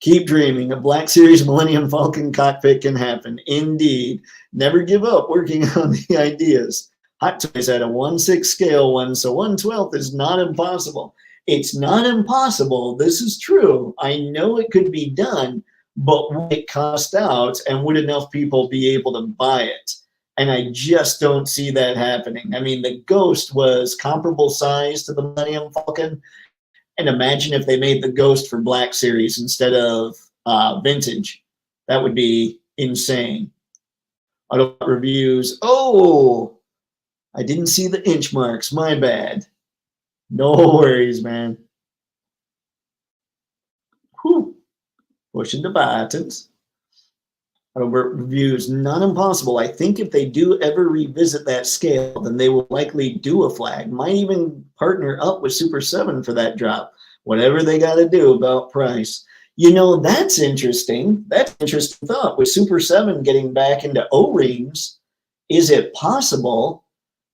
Speaker 1: Keep dreaming. A Black Series Millennium Falcon cockpit can happen. Indeed. Never give up working on the ideas. Hot Toys had a 1/6 scale one, so 1/12 is not impossible. It's not impossible. This is true. I know it could be done, but would it cost out, and would enough people be able to buy it? And I just don't see that happening. I mean, the Ghost was comparable size to the Millennium Falcon. And imagine if they made the Ghost for Black Series instead of vintage. That would be insane. Auto reviews. Oh, I didn't see the inch marks. My bad. No worries, man. Whew. Pushing the buttons. Reviews, not impossible. I think if they do ever revisit that scale, then they will likely do a flag. Might even partner up with Super 7 for that drop. Whatever they got to do about price. You know, that's interesting. That's an interesting thought. With Super 7 getting back into O-rings, is it possible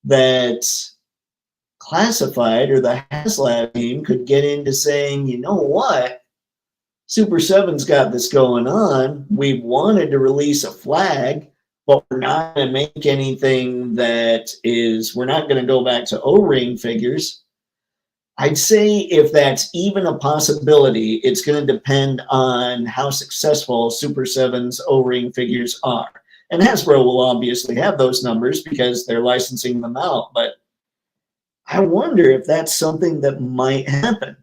Speaker 1: that Classified or the HasLab team could get into saying, you know what? Super 7's got this going on. We wanted to release a flag, but we're not going to make anything that is, we're not going to go back to O-ring figures. I'd say if that's even a possibility, it's going to depend on how successful Super 7's O-ring figures are. And Hasbro will obviously have those numbers because they're licensing them out, but I wonder if that's something that might happen.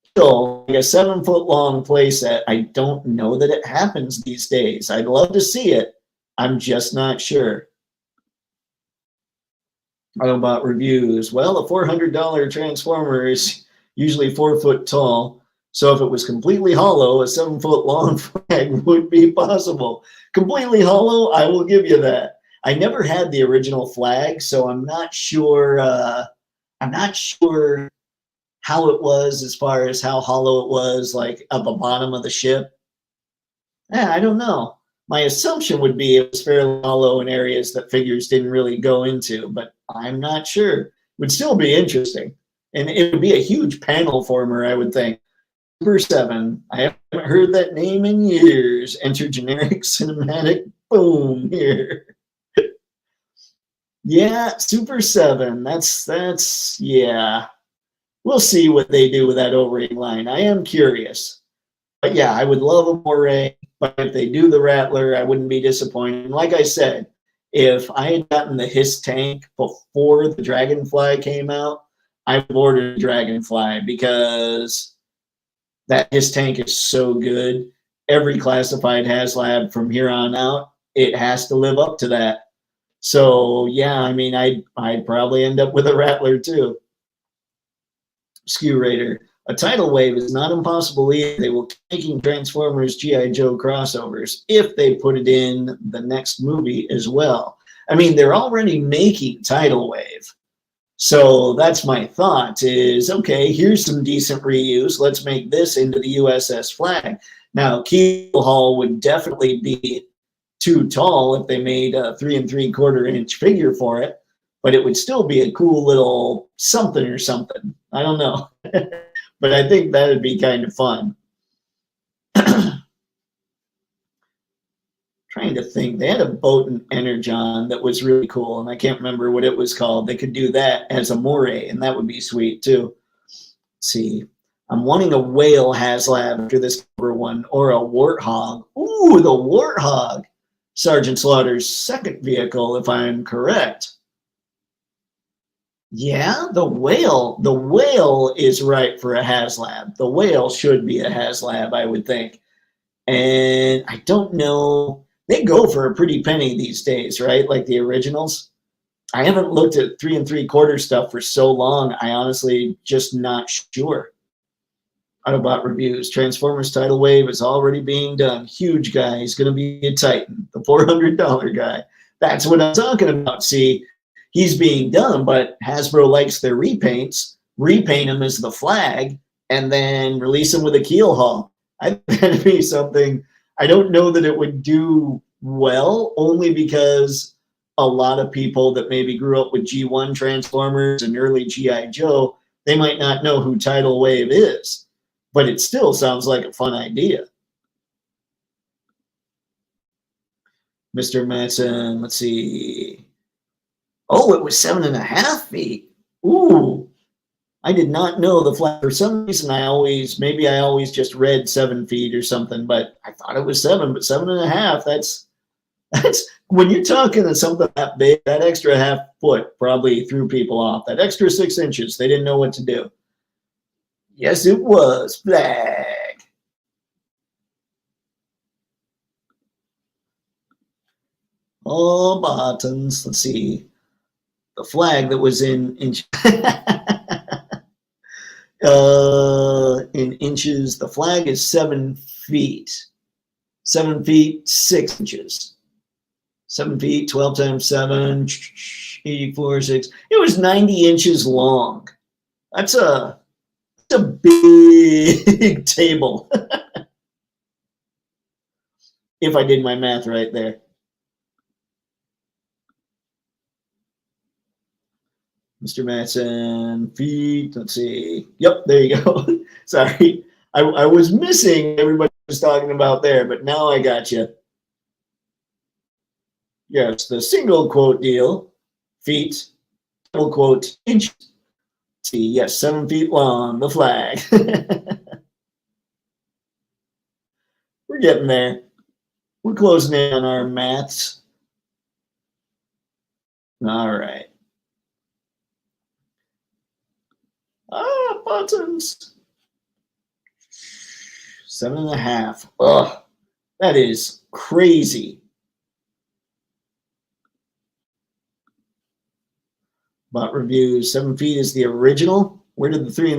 Speaker 1: Still, like a 7-foot long playset, I don't know that it happens these days. I'd love to see it. I'm just not sure. Autobot reviews. Well, a $400 Transformer is usually 4 foot tall. So if it was completely hollow, a 7-foot long flag would be possible. Completely hollow, I will give you that. I never had the original flag, so I'm not sure. I'm not sure how it was as far as how hollow it was, like at the bottom of the ship. I don't know. My assumption would be it was fairly hollow in areas that figures didn't really go into, but I'm not sure. Would still be interesting. And it would be a huge panel former, I would think. Super 7. I haven't heard that name in years. Enter generic cinematic boom here. Yeah, Super 7. That's yeah. We'll see what they do with that O-ring line. I am curious. But yeah, I would love a moray. But if they do the Rattler, I wouldn't be disappointed. And like I said, if I had gotten the Hiss tank before the Dragonfly came out, I would have ordered a Dragonfly because that Hiss tank is so good. Every classified HasLab from here on out, it has to live up to that. So yeah, I mean, I'd probably end up with a Rattler too. Skew Raider. A tidal wave is not impossible either. They will keep making Transformers G.I. Joe crossovers if they put it in the next movie as well. I mean, they're already making tidal wave. So that's my thought is, okay, here's some decent reuse. Let's make this into the USS Flag. Now, Keel Haul would definitely be too tall if they made a 3 3/4 inch figure for it, but it would still be a cool little something or something. I don't know. But I think that would be kind of fun. Trying to think. They had a boat in Energon that was really cool, and I can't remember what it was called. They could do that as a moray, and that would be sweet too. Let's see. I'm wanting a whale HasLab after this cover one, or a warthog. Ooh, the warthog. Sergeant Slaughter's second vehicle, if I'm correct. Yeah, the whale. The whale is right for a HasLab. The whale should be a HasLab, I would think. And I don't know. They go for a pretty penny these days, right? Like the originals. I haven't looked at 3 3/4 stuff for so long. I honestly just not sure. Autobot reviews. Transformers tidal wave is already being done. Huge guy. He's going to be a Titan. The $400 guy. That's what I'm talking about. See, he's being done, but Hasbro likes their repaints. Repaint him as the Flag, and then release him with a keel haul. I think that'd be something. I don't know that it would do well, only because a lot of people that maybe grew up with G1 Transformers and early G.I. Joe, they might not know who Tidal Wave is. But it still sounds like a fun idea. Mr. Matson, let's see. Oh, it was 7.5 feet. Ooh. I did not know the flag. For some reason, maybe I always just read 7 feet or something, but I thought it was 7, but 7.5, that's when you're talking to something that big, that extra half foot probably threw people off. That extra 6 inches, they didn't know what to do. Yes, it was Flag. Oh, buttons. Let's see. The Flag that was in inches. The Flag is 7 feet. 7 feet, 6 inches. 7 feet, 12 times 7, 84, 6. It was 90 inches long. That's a big table. If I did my math right there. Mr. Matson, feet, let's see. Yep, there you go. Sorry, I was missing everybody was talking about there, but now I got you. Yes, the single quote deal, feet, double quote, inches. See, yes, 7 feet long, the Flag. We're getting there. We're closing in on our maths. All right. Buttons. 7.5. Ugh, that is crazy. Bot reviews. 7 feet is the original. Where did the 3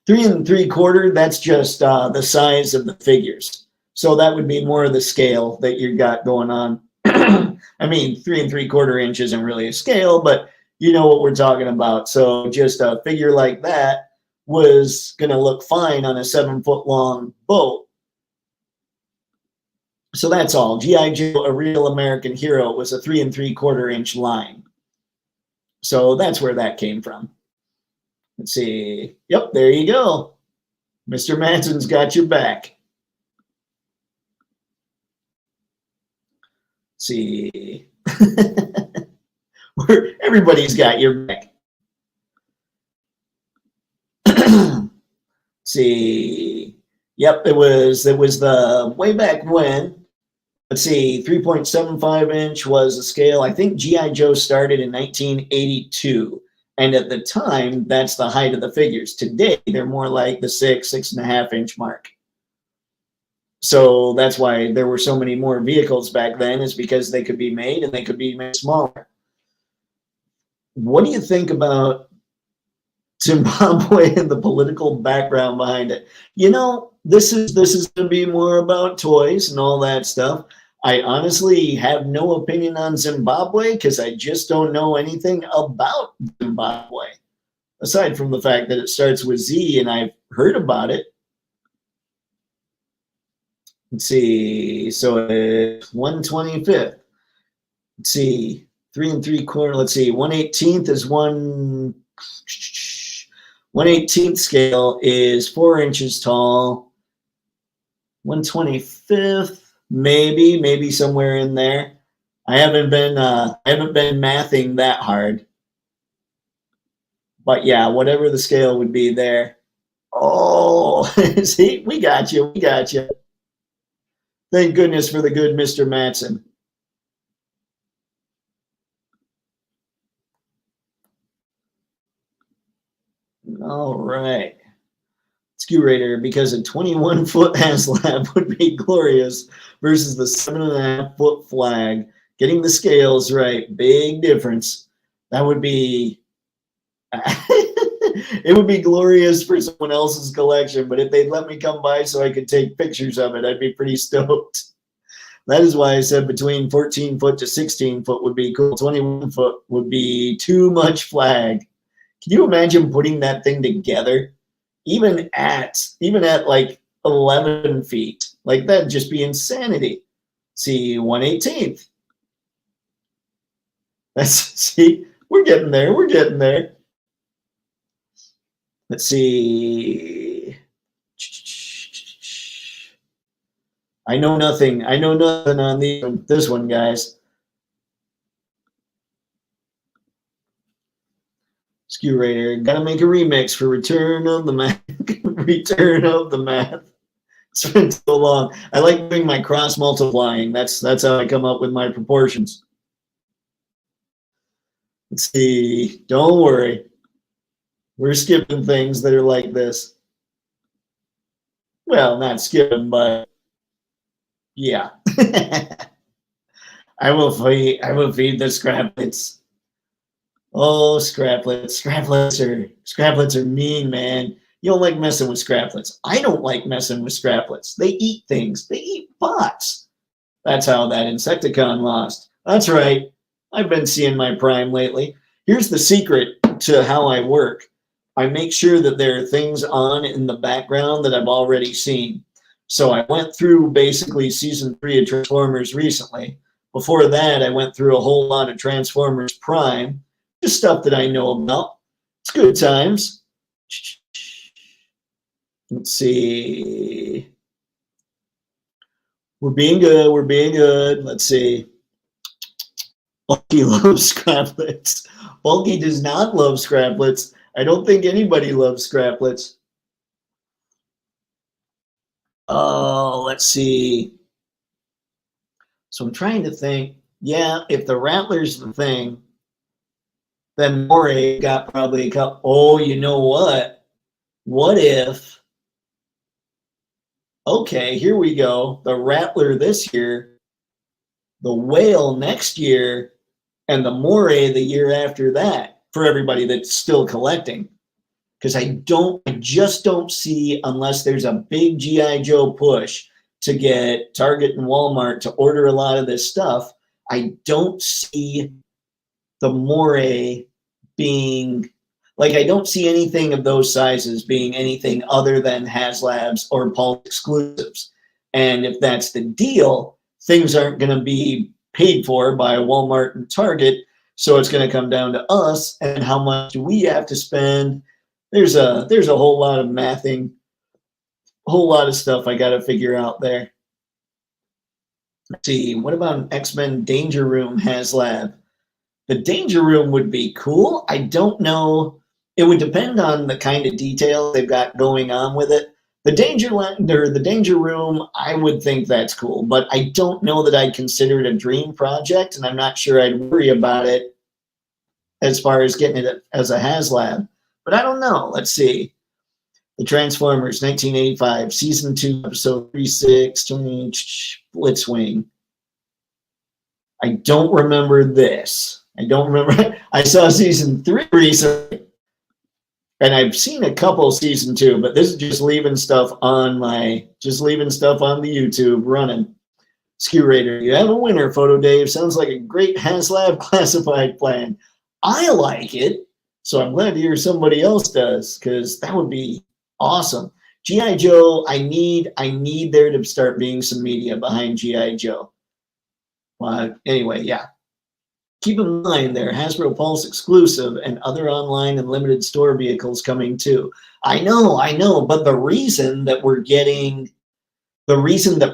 Speaker 1: 3/4? That's just the size of the figures. So that would be more of the scale that you got going on. I mean, 3 3/4 inch isn't really a scale, but you know what we're talking about. So just a figure like that was going to look fine on a 7 foot long boat. So that's all. G.I. Joe, a real American hero, was a 3 3/4 inch line. So that's where that came from. Let's see. Yep, there you go. Mr. Manson's got your back. Let's see. Everybody's got your back. See. Yep, it was the way back when. Let's see, 3.75 inch was a scale. I think G.I. Joe started in 1982. And at the time, that's the height of the figures. Today, they're more like the 6.5 inch mark. So that's why there were so many more vehicles back then, is because they could be made and they could be made smaller. What do you think about Zimbabwe and the political background behind it? You know, this is going to be more about toys and all that stuff. I honestly have no opinion on Zimbabwe because I just don't know anything about Zimbabwe, aside from the fact that it starts with Z and I've heard about it. Let's see, so it's 1/25. Let's see, 3 3/4. Let's see, 1/18 is 1/18 scale is 4 inches tall. 1/25, maybe somewhere in there. I haven't been mathing that hard, but yeah, whatever the scale would be there. Oh, see, we got you. Thank goodness for the good Mr. Matson. All right. Skew Raider, because a 21-foot HasLab would be glorious versus the 7.5-foot flag. Getting the scales right, big difference. That would be, it would be glorious for someone else's collection, but if they'd let me come by so I could take pictures of it, I'd be pretty stoked. That is why I said between 14 foot to 16 foot would be cool. 21 foot would be too much flag. Can you imagine putting that thing together? Even at like 11 feet, like that'd just be insanity. See, 1/18. See, we're getting there. Let's see. I know nothing on this one, guys. Skew Raider, gotta make a remix for Return of the Math. Return of the Math. It's been so long. I like doing my cross multiplying. That's how I come up with my proportions. Let's see. Don't worry. We're skipping things that are like this. Well, not skipping, but yeah. I will feed the scraplets. Oh, scraplets. Scraplets are mean, man. You don't like messing with scraplets. I don't like messing with scraplets. They eat things. They eat bots. That's how that Insecticon lost. That's right. I've been seeing my prime lately. Here's the secret to how I work. I make sure that there are things on in the background that I've already seen. So I went through basically season 3 of Transformers recently. Before that, I went through a whole lot of Transformers Prime. Just stuff that I know about. It's good times. Let's see. We're being good. Let's see. Bulky loves scraplets. Bulky does not love scraplets. I don't think anybody loves scraplets. Oh, let's see. So I'm trying to think. Yeah, if the Rattler's the thing, then Moray got probably a couple. Oh, you know what? What if? Okay, here we go. The Rattler this year, the Whale next year, and the Moray the year after that, for everybody that's still collecting. Because I just don't see, unless there's a big G.I. Joe push to get Target and Walmart to order a lot of this stuff, I don't see the Moray being, like, I don't see anything of those sizes being anything other than HasLabs or Pulse exclusives. And if that's the deal, things aren't going to be paid for by Walmart and Target. So it's going to come down to us and how much do we have to spend. There's a whole lot of mathing whole lot of stuff I got to figure out there. Let's see, what about an X-Men Danger Room HasLab? The Danger Room would be cool. I don't know. It would depend on the kind of detail they've got going on with it. The the Danger Room, I would think that's cool, but I don't know that I'd consider it a dream project, and I'm not sure I'd worry about it as far as getting it as a HasLab. But I don't know. Let's see. The Transformers, 1985, Season 2, Episode 36, Blitzwing. I don't remember this. I don't remember. I saw Season 3 recently, and I've seen a couple Season 2, but this is just leaving stuff on the YouTube running. Skew Raider, you have a winner, Photo Dave. Sounds like a great HasLab classified plan. I like it, so I'm glad to hear somebody else does, because that would be awesome. G.I. Joe, I need there to start being some media behind G.I. Joe. Anyway, yeah. Keep in mind there, Hasbro Pulse exclusive and other online and limited store vehicles coming too. I know, but the reason that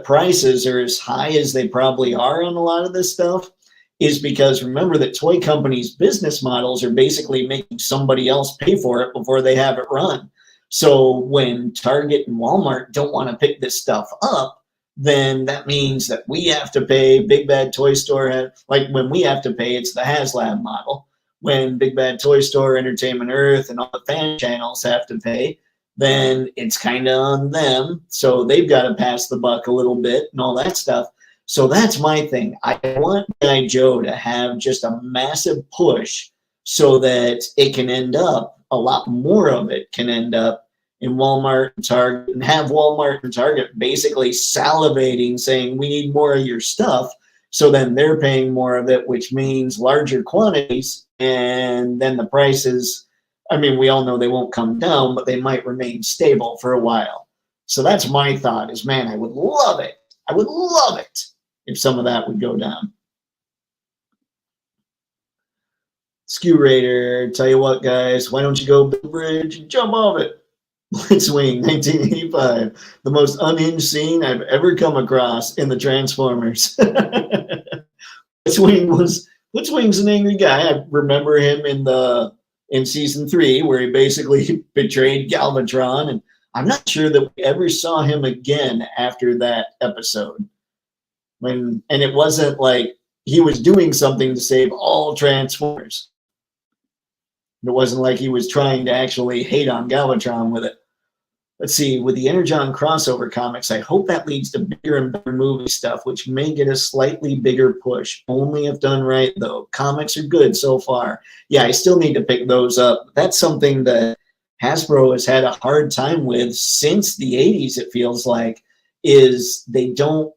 Speaker 1: prices are as high as they probably are on a lot of this stuff is because remember that toy companies' business models are basically making somebody else pay for it before they have it run. So when Target and Walmart don't want to pick this stuff up, then that means that we have to pay. Big Bad Toy Store, like when we have to pay, it's the HasLab model. When Big Bad Toy Store, Entertainment Earth, and all the fan channels have to pay, then it's kind of on them. So they've got to pass the buck a little bit and all that stuff. So that's my thing. I want G.I. Joe to have just a massive push so that it can end up, a lot more of it can end up in Walmart and Target, and have Walmart and Target basically salivating saying, we need more of your stuff. So then they're paying more of it, which means larger quantities. And then the prices, I mean, we all know they won't come down, but they might remain stable for a while. So that's my thought is, man, I would love it. I would love it if some of that would go down. Skew Raider, tell you what, guys, why don't you go build a bridge and jump off it? Blitzwing, 1985, the most unhinged scene I've ever come across in the Transformers. Blitzwing's an angry guy. I remember him in Season 3, where he basically betrayed Galvatron, and I'm not sure that we ever saw him again after that episode. And it wasn't like he was doing something to save all Transformers. It wasn't like he was trying to actually hate on Galvatron with it. Let's see, with the Energon crossover comics, I hope that leads to bigger and better movie stuff, which may get a slightly bigger push. Only if done right, though. Comics are good so far. Yeah, I still need to pick those up. That's something that Hasbro has had a hard time with since the 80s, it feels like, is they don't,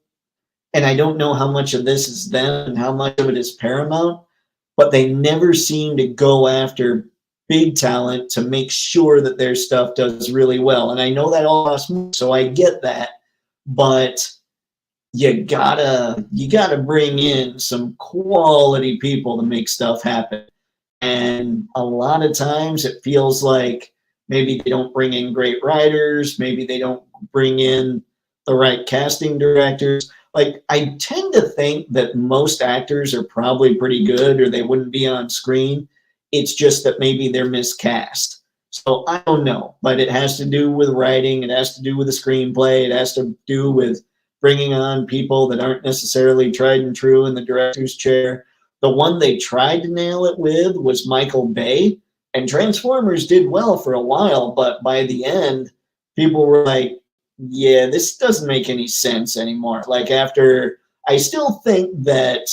Speaker 1: and I don't know how much of this is them and how much of it is Paramount, but they never seem to go after big talent to make sure that their stuff does really well. And I know that all costs money, so I get that, but you gotta bring in some quality people to make stuff happen. And a lot of times it feels like maybe they don't bring in great writers, maybe they don't bring in the right casting directors. Like, I tend to think that most actors are probably pretty good or they wouldn't be on screen. It's just that maybe they're miscast. So I don't know, but it has to do with writing. It has to do with the screenplay. It has to do with bringing on people that aren't necessarily tried and true in the director's chair. The one they tried to nail it with was Michael Bay, and Transformers did well for a while, but by the end, people were like, yeah, this doesn't make any sense anymore. Like, after, I still think that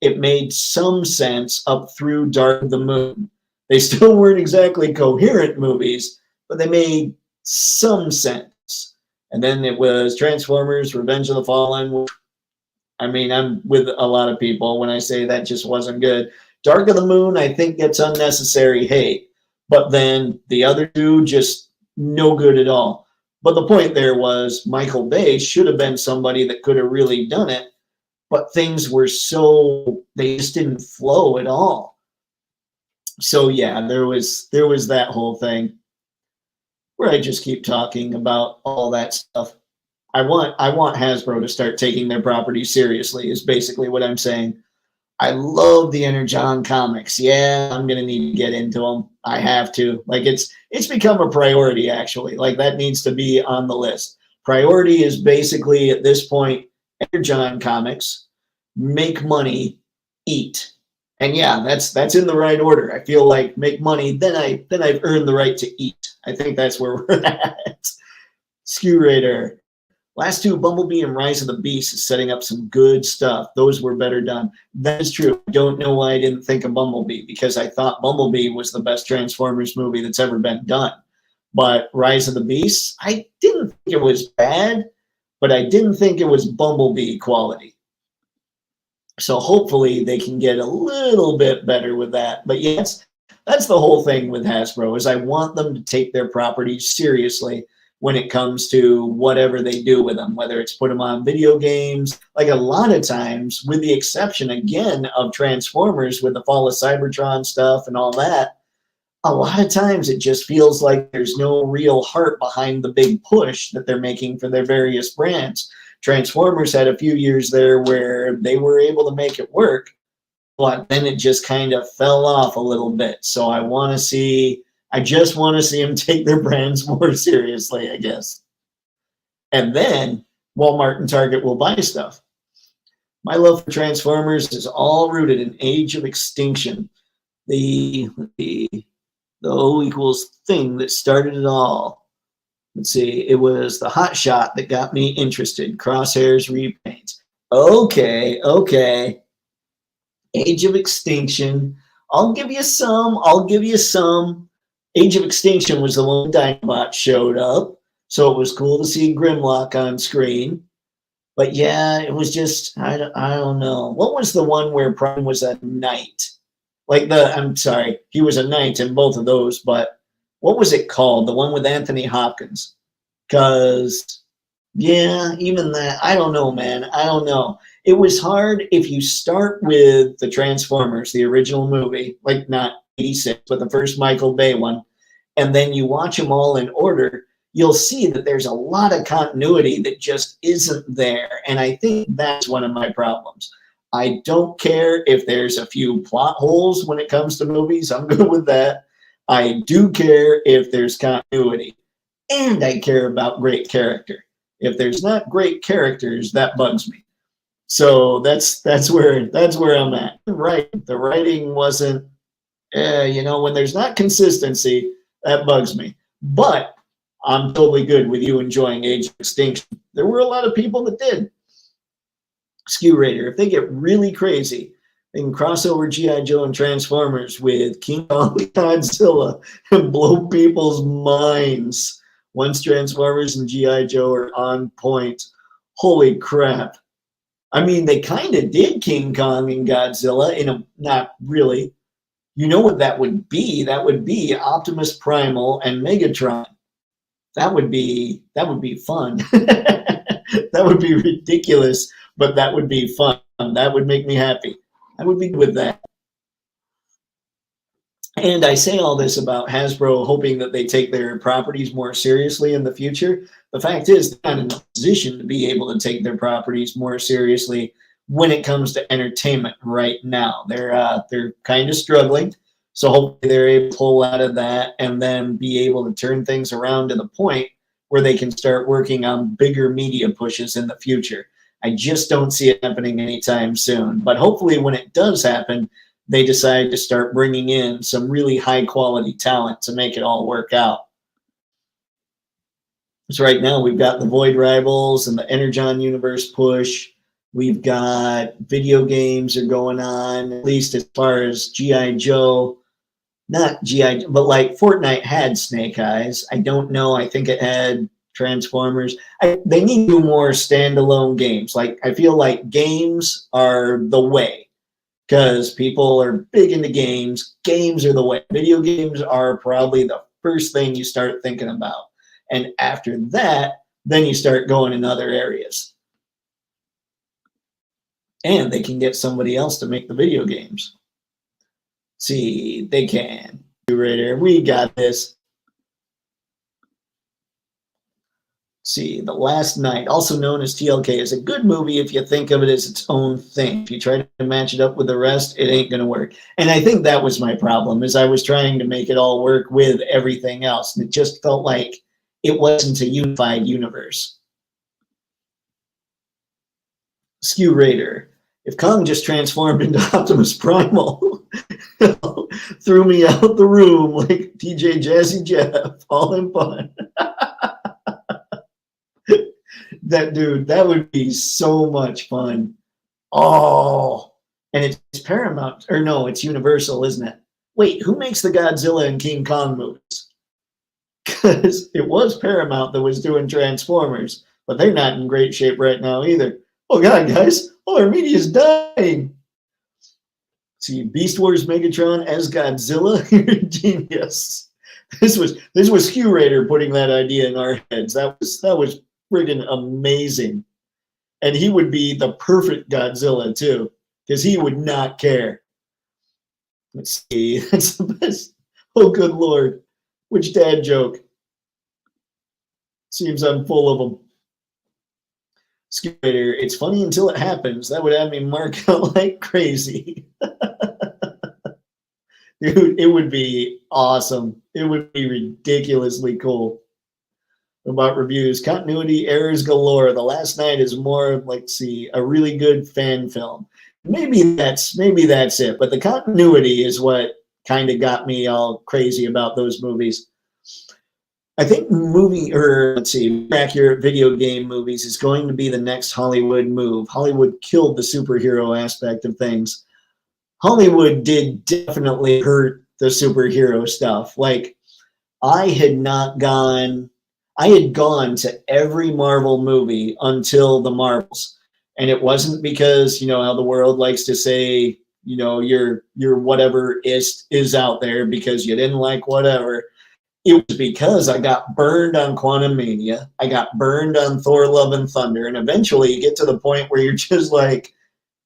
Speaker 1: it made some sense up through Dark of the Moon. They still weren't exactly coherent movies, but they made some sense. And then it was Transformers, Revenge of the Fallen. I mean, I'm with a lot of people when I say that just wasn't good. Dark of the Moon, I think, gets unnecessary hate. But then the other two, just no good at all. But the point there was Michael Bay should have been somebody that could have really done it. But things were so, they just didn't flow at all. So yeah, there was that whole thing. where I just keep talking about all that stuff. I want Hasbro to start taking their properties seriously, is basically what I'm saying. I love the Energon comics. Yeah, I'm gonna need to get into them. I have to. Like it's become a priority actually. Like that needs to be on the list. Priority is basically at this point Energon comics, make money, eat. And yeah, that's in the right order. I feel like make money, then I've earned the right to eat. I think that's where we're at. Skew Raider. Last two, Bumblebee and Rise of the Beast, is setting up some good stuff. Those were better done. That is true. I don't know why I didn't think of Bumblebee, because I thought Bumblebee was the best Transformers movie that's ever been done. But Rise of the Beast, I didn't think it was bad, but I didn't think it was Bumblebee quality. So hopefully they can get a little bit better with that. But yes, that's the whole thing with Hasbro, is I want them to take their properties seriously when it comes to whatever they do with them, whether it's put them on video games. Like a lot of times, with the exception again of Transformers with the Fall of Cybertron stuff and all that, a lot of times it just feels like there's no real heart behind the big push that they're making for their various brands. Transformers had a few years there where they were able to make it work, but then it just kind of fell off a little bit. So I just want to see them take their brands more seriously, I guess. And then Walmart and Target will buy stuff. My love for Transformers is all rooted in Age of Extinction, the O equals thing that started it all. Let's see, it was the Hot Shot that got me interested. Crosshairs repaints. Okay. Age of Extinction. I'll give you some. Age of Extinction was the one Dinobot showed up, so it was cool to see Grimlock on screen. But yeah, it was just, I don't know. What was the one where Prime was a knight? I'm sorry, he was a knight in both of those, but what was it called? The one with Anthony Hopkins? Because, yeah, even that, I don't know, man. I don't know. It was hard if you start with the Transformers, the original movie, like not 86, but the first Michael Bay one, and then you watch them all in order, you'll see that there's a lot of continuity that just isn't there. And I think that's one of my problems. I don't care if there's a few plot holes when it comes to movies. I'm good with that. I do care if there's continuity. And I care about great character. If there's not great characters, that bugs me. So that's where I'm at. Right. The writing wasn't, when there's not consistency, that bugs me. But I'm totally good with you enjoying Age of Extinction. There were a lot of people that did. Skew Raider, if they get really crazy, they can cross over G.I. Joe and Transformers with King Kong Godzilla and blow people's minds. Once Transformers and G.I. Joe are on point, holy crap. I mean, they kind of did King Kong and Godzilla not really. You know what that would be? That would be Optimus Primal and Megatron. That would be fun. That would be ridiculous, but that would be fun. That would make me happy. I would be with that. And I say all this about Hasbro hoping that they take their properties more seriously in the future. The fact is, they're not in a position to be able to take their properties more seriously when it comes to entertainment right now. They're kind of struggling. So hopefully they're able to pull out of that and then be able to turn things around to the point where they can start working on bigger media pushes in the future. I just don't see it happening anytime soon. But hopefully when it does happen, they decide to start bringing in some really high quality talent to make it all work out. So right now we've got the Void Rivals and the Energon Universe push. We've got video games are going on, at least as far as G.I. Joe. Not G.I. but like Fortnite had Snake Eyes. I don't know. I think it had Transformers. They need to do more standalone games. Like I feel like games are the way because people are big into games. Games are the way. Video games are probably the first thing you start thinking about. And after that, then you start going in other areas. And they can get somebody else to make the video games. See, they can. We got this. See, The Last Night, also known as TLK, is a good movie if you think of it as its own thing. If you try to match it up with the rest, it ain't going to work. And I think that was my problem, is I was trying to make it all work with everything else. And it just felt like it wasn't a unified universe. Skew Raider. If Kong just transformed into Optimus Primal, threw me out the room like DJ Jazzy Jeff, all in fun. That dude, that would be so much fun. Oh, and it's Paramount, or no, it's Universal, isn't it? Wait, who makes the Godzilla and King Kong movies? Because it was Paramount that was doing Transformers, but they're not in great shape right now either. Oh God, guys, all our media is dying. See, Beast Wars Megatron as Godzilla, you're a genius. This was Skew Raider putting that idea in our heads. That was friggin' amazing. And he would be the perfect Godzilla too, because he would not care. Let's see, that's the best. Oh, good Lord. Which dad joke? Seems I'm full of them. Scooter, it's funny until it happens. That would have me mark out like crazy. Dude, it would be awesome. It would be ridiculously cool. About reviews, continuity errors galore. The Last Night is more of, like, see, a really good fan film. Maybe that's it. But the continuity is what kind of got me all crazy about those movies. I think accurate video game movies is going to be the next Hollywood move. Hollywood killed the superhero aspect of things. Hollywood did definitely hurt the superhero stuff. Like, I had gone to every Marvel movie until the Marvels. And it wasn't because, you know, how the world likes to say, you know, your whatever is out there because you didn't like whatever. It was because I got burned on Quantum Mania. I got burned on Thor Love and Thunder. And eventually you get to the point where you're just like,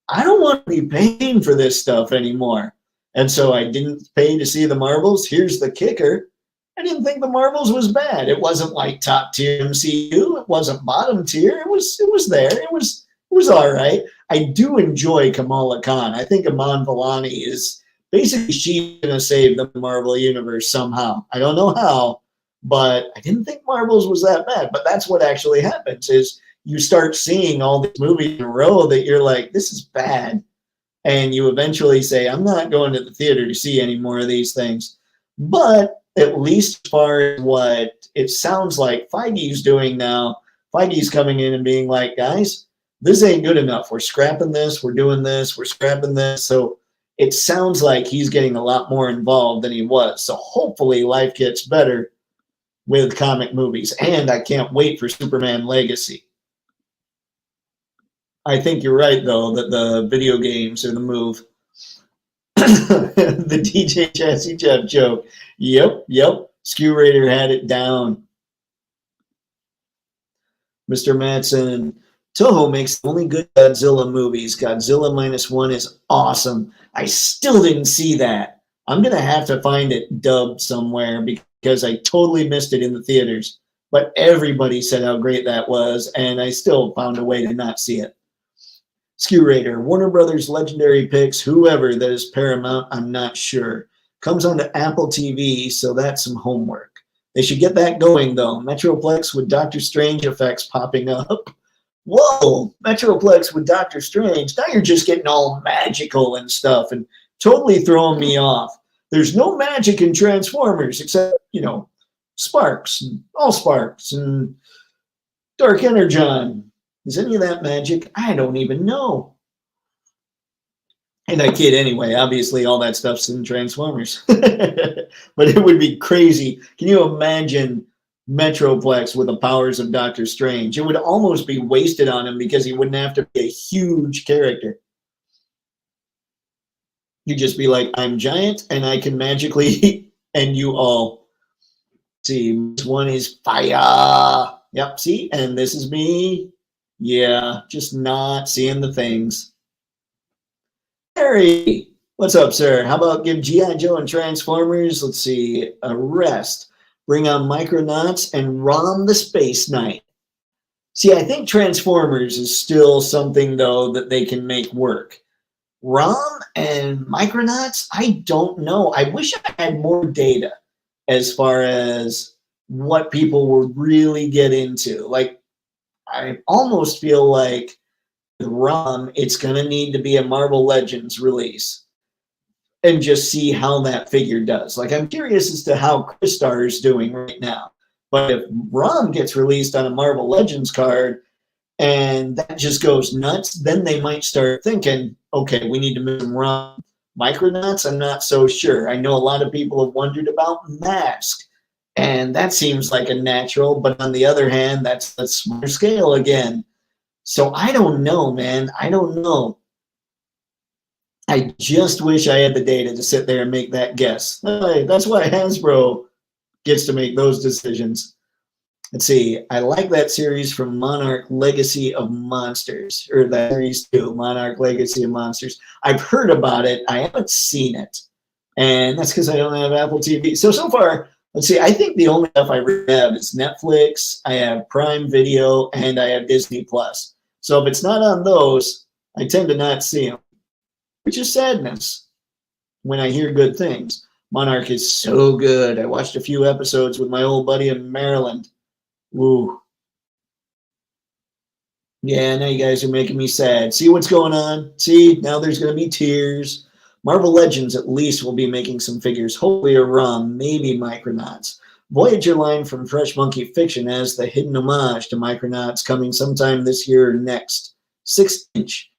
Speaker 1: I don't want to be paying for this stuff anymore. And so I didn't pay to see the Marvels. Here's the kicker. I didn't think the Marvels was bad. It wasn't like top tier MCU. It wasn't bottom tier. It was there. It was all right. I do enjoy Kamala Khan. I think Iman Vellani is basically, she's going to save the Marvel universe somehow. I don't know how, but I didn't think Marvels was that bad. But that's what actually happens is you start seeing all these movies in a row that you're like, this is bad. And you eventually say, I'm not going to the theater to see any more of these things. But at least as far as what it sounds like Feige's doing now, Feige's coming in and being like, guys, this ain't good enough. We're scrapping this. We're doing this. We're scrapping this. So it sounds like he's getting a lot more involved than he was. So hopefully life gets better with comic movies. And I can't wait for Superman Legacy. I think you're right, though, that the video games are the move. The DJ Jazzy Jeff joke. Yep. Skew Raider had it down. Mr. Madsen. Toho makes the only good Godzilla movies. Godzilla -1 is awesome. I still didn't see that. I'm going to have to find it dubbed somewhere because I totally missed it in the theaters. But everybody said how great that was, and I still found a way to not see it. Skew Raider, Warner Brothers Legendary Picks, whoever that is Paramount, I'm not sure. Comes onto Apple TV, so that's some homework. They should get that going, though. Metroplex with Doctor Strange effects popping up. Whoa, Metroplex with Doctor Strange. Now you're just getting all magical and stuff and totally throwing me off. There's no magic in Transformers except, you know, sparks, and Allsparks, and Dark Energon. Is any of that magic? I don't even know. And I kid anyway. Obviously, all that stuff's in Transformers. But it would be crazy. Can you imagine Metroplex with the powers of Doctor Strange? It would almost be wasted on him because he wouldn't have to be a huge character. You'd just be like, I'm giant and I can magically end you all. See, this one is fire. Yep, see? And this is me. Yeah, just not seeing the things. Harry, what's up, sir? How about give G.I. Joe and Transformers, let's see, a rest. Bring on Micronauts and ROM the Space Knight. See, I think Transformers is still something, though, that they can make work. ROM and Micronauts, I don't know. I wish I had more data as far as what people would really get into. Like, I almost feel like with ROM, it's going to need to be a Marvel Legends release and just see how that figure does. Like, I'm curious as to how Crystar is doing right now. But if ROM gets released on a Marvel Legends card and that just goes nuts, then they might start thinking, okay, we need to make some ROM. Micronauts, I'm not so sure. I know a lot of people have wondered about Mask, and that seems like a natural, but on the other hand, that's a smaller scale again. So I don't know, man. I don't know. I just wish I had the data to sit there and make that guess. That's why Hasbro gets to make those decisions. Let's see. I like that series from Monarch Legacy of Monsters, or that series too, Monarch Legacy of Monsters. I've heard about it. I haven't seen it. And that's because I don't have Apple TV. So far, let's see. I think the only stuff I really have is Netflix, I have Prime Video, and I have Disney Plus. So if it's not on those, I tend to not see them, which is sadness when I hear good things. Monarch is so good. I watched a few episodes with my old buddy in Maryland. Woo. Yeah, now you guys are making me sad. See what's going on? See, now there's going to be tears. Marvel Legends at least will be making some figures, hopefully a ROM, maybe Micronauts. Voyager line from Fresh Monkey Fiction has the hidden homage to Micronauts coming sometime this year or next. 6-inch.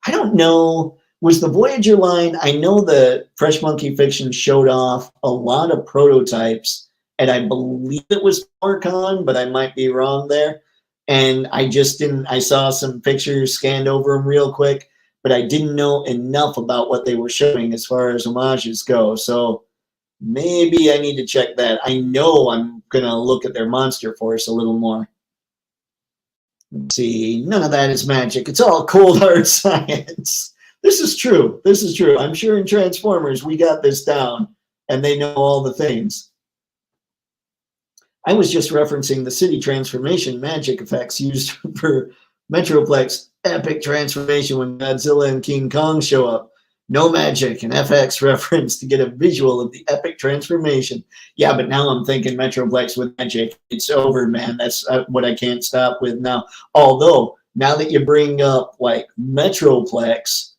Speaker 1: I don't know. Was the Voyager line, I know the Fresh Monkey Fiction showed off a lot of prototypes, and I believe it was PowerCon, but I might be wrong there. And I just didn't, I saw some pictures, scanned over them real quick, but I didn't know enough about what they were showing as far as homages go. So maybe I need to check that. I know I'm going to look at their Monster Force a little more. Let's see, none of that is magic. It's all cold hard science. This is true. This is true. I'm sure in Transformers we got this down and they know all the things. I was just referencing the city transformation magic effects used for Metroplex epic transformation when Godzilla and King Kong show up. No magic, an FX reference to get a visual of the epic transformation. Yeah, but now I'm thinking Metroplex with magic. It's over, man. That's what I can't stop with now. Although, now that you bring up like Metroplex,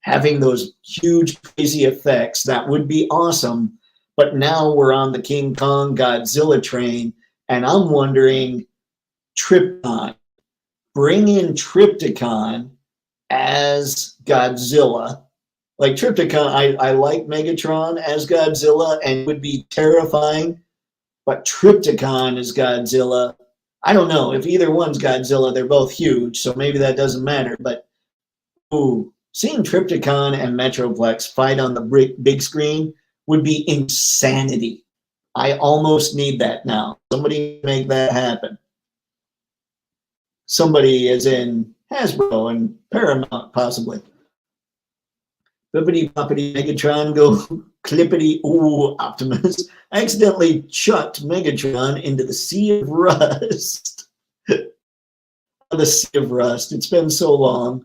Speaker 1: having those huge crazy effects, that would be awesome. But now we're on the King Kong Godzilla train, and I'm wondering, Triptychon. Bring in Triptychon as Godzilla. Like Triptychon, I like Megatron as Godzilla and would be terrifying, but Triptychon as Godzilla, I don't know. If either one's Godzilla, they're both huge, so maybe that doesn't matter. But ooh, seeing Triptychon and Metroplex fight on the big screen would be insanity. I almost need that now. Somebody make that happen. Somebody as in Hasbro and Paramount, possibly. Bippity boppity Megatron go clippity. Ooh, Optimus. I accidentally chucked Megatron into the sea of rust. The sea of rust. It's been so long.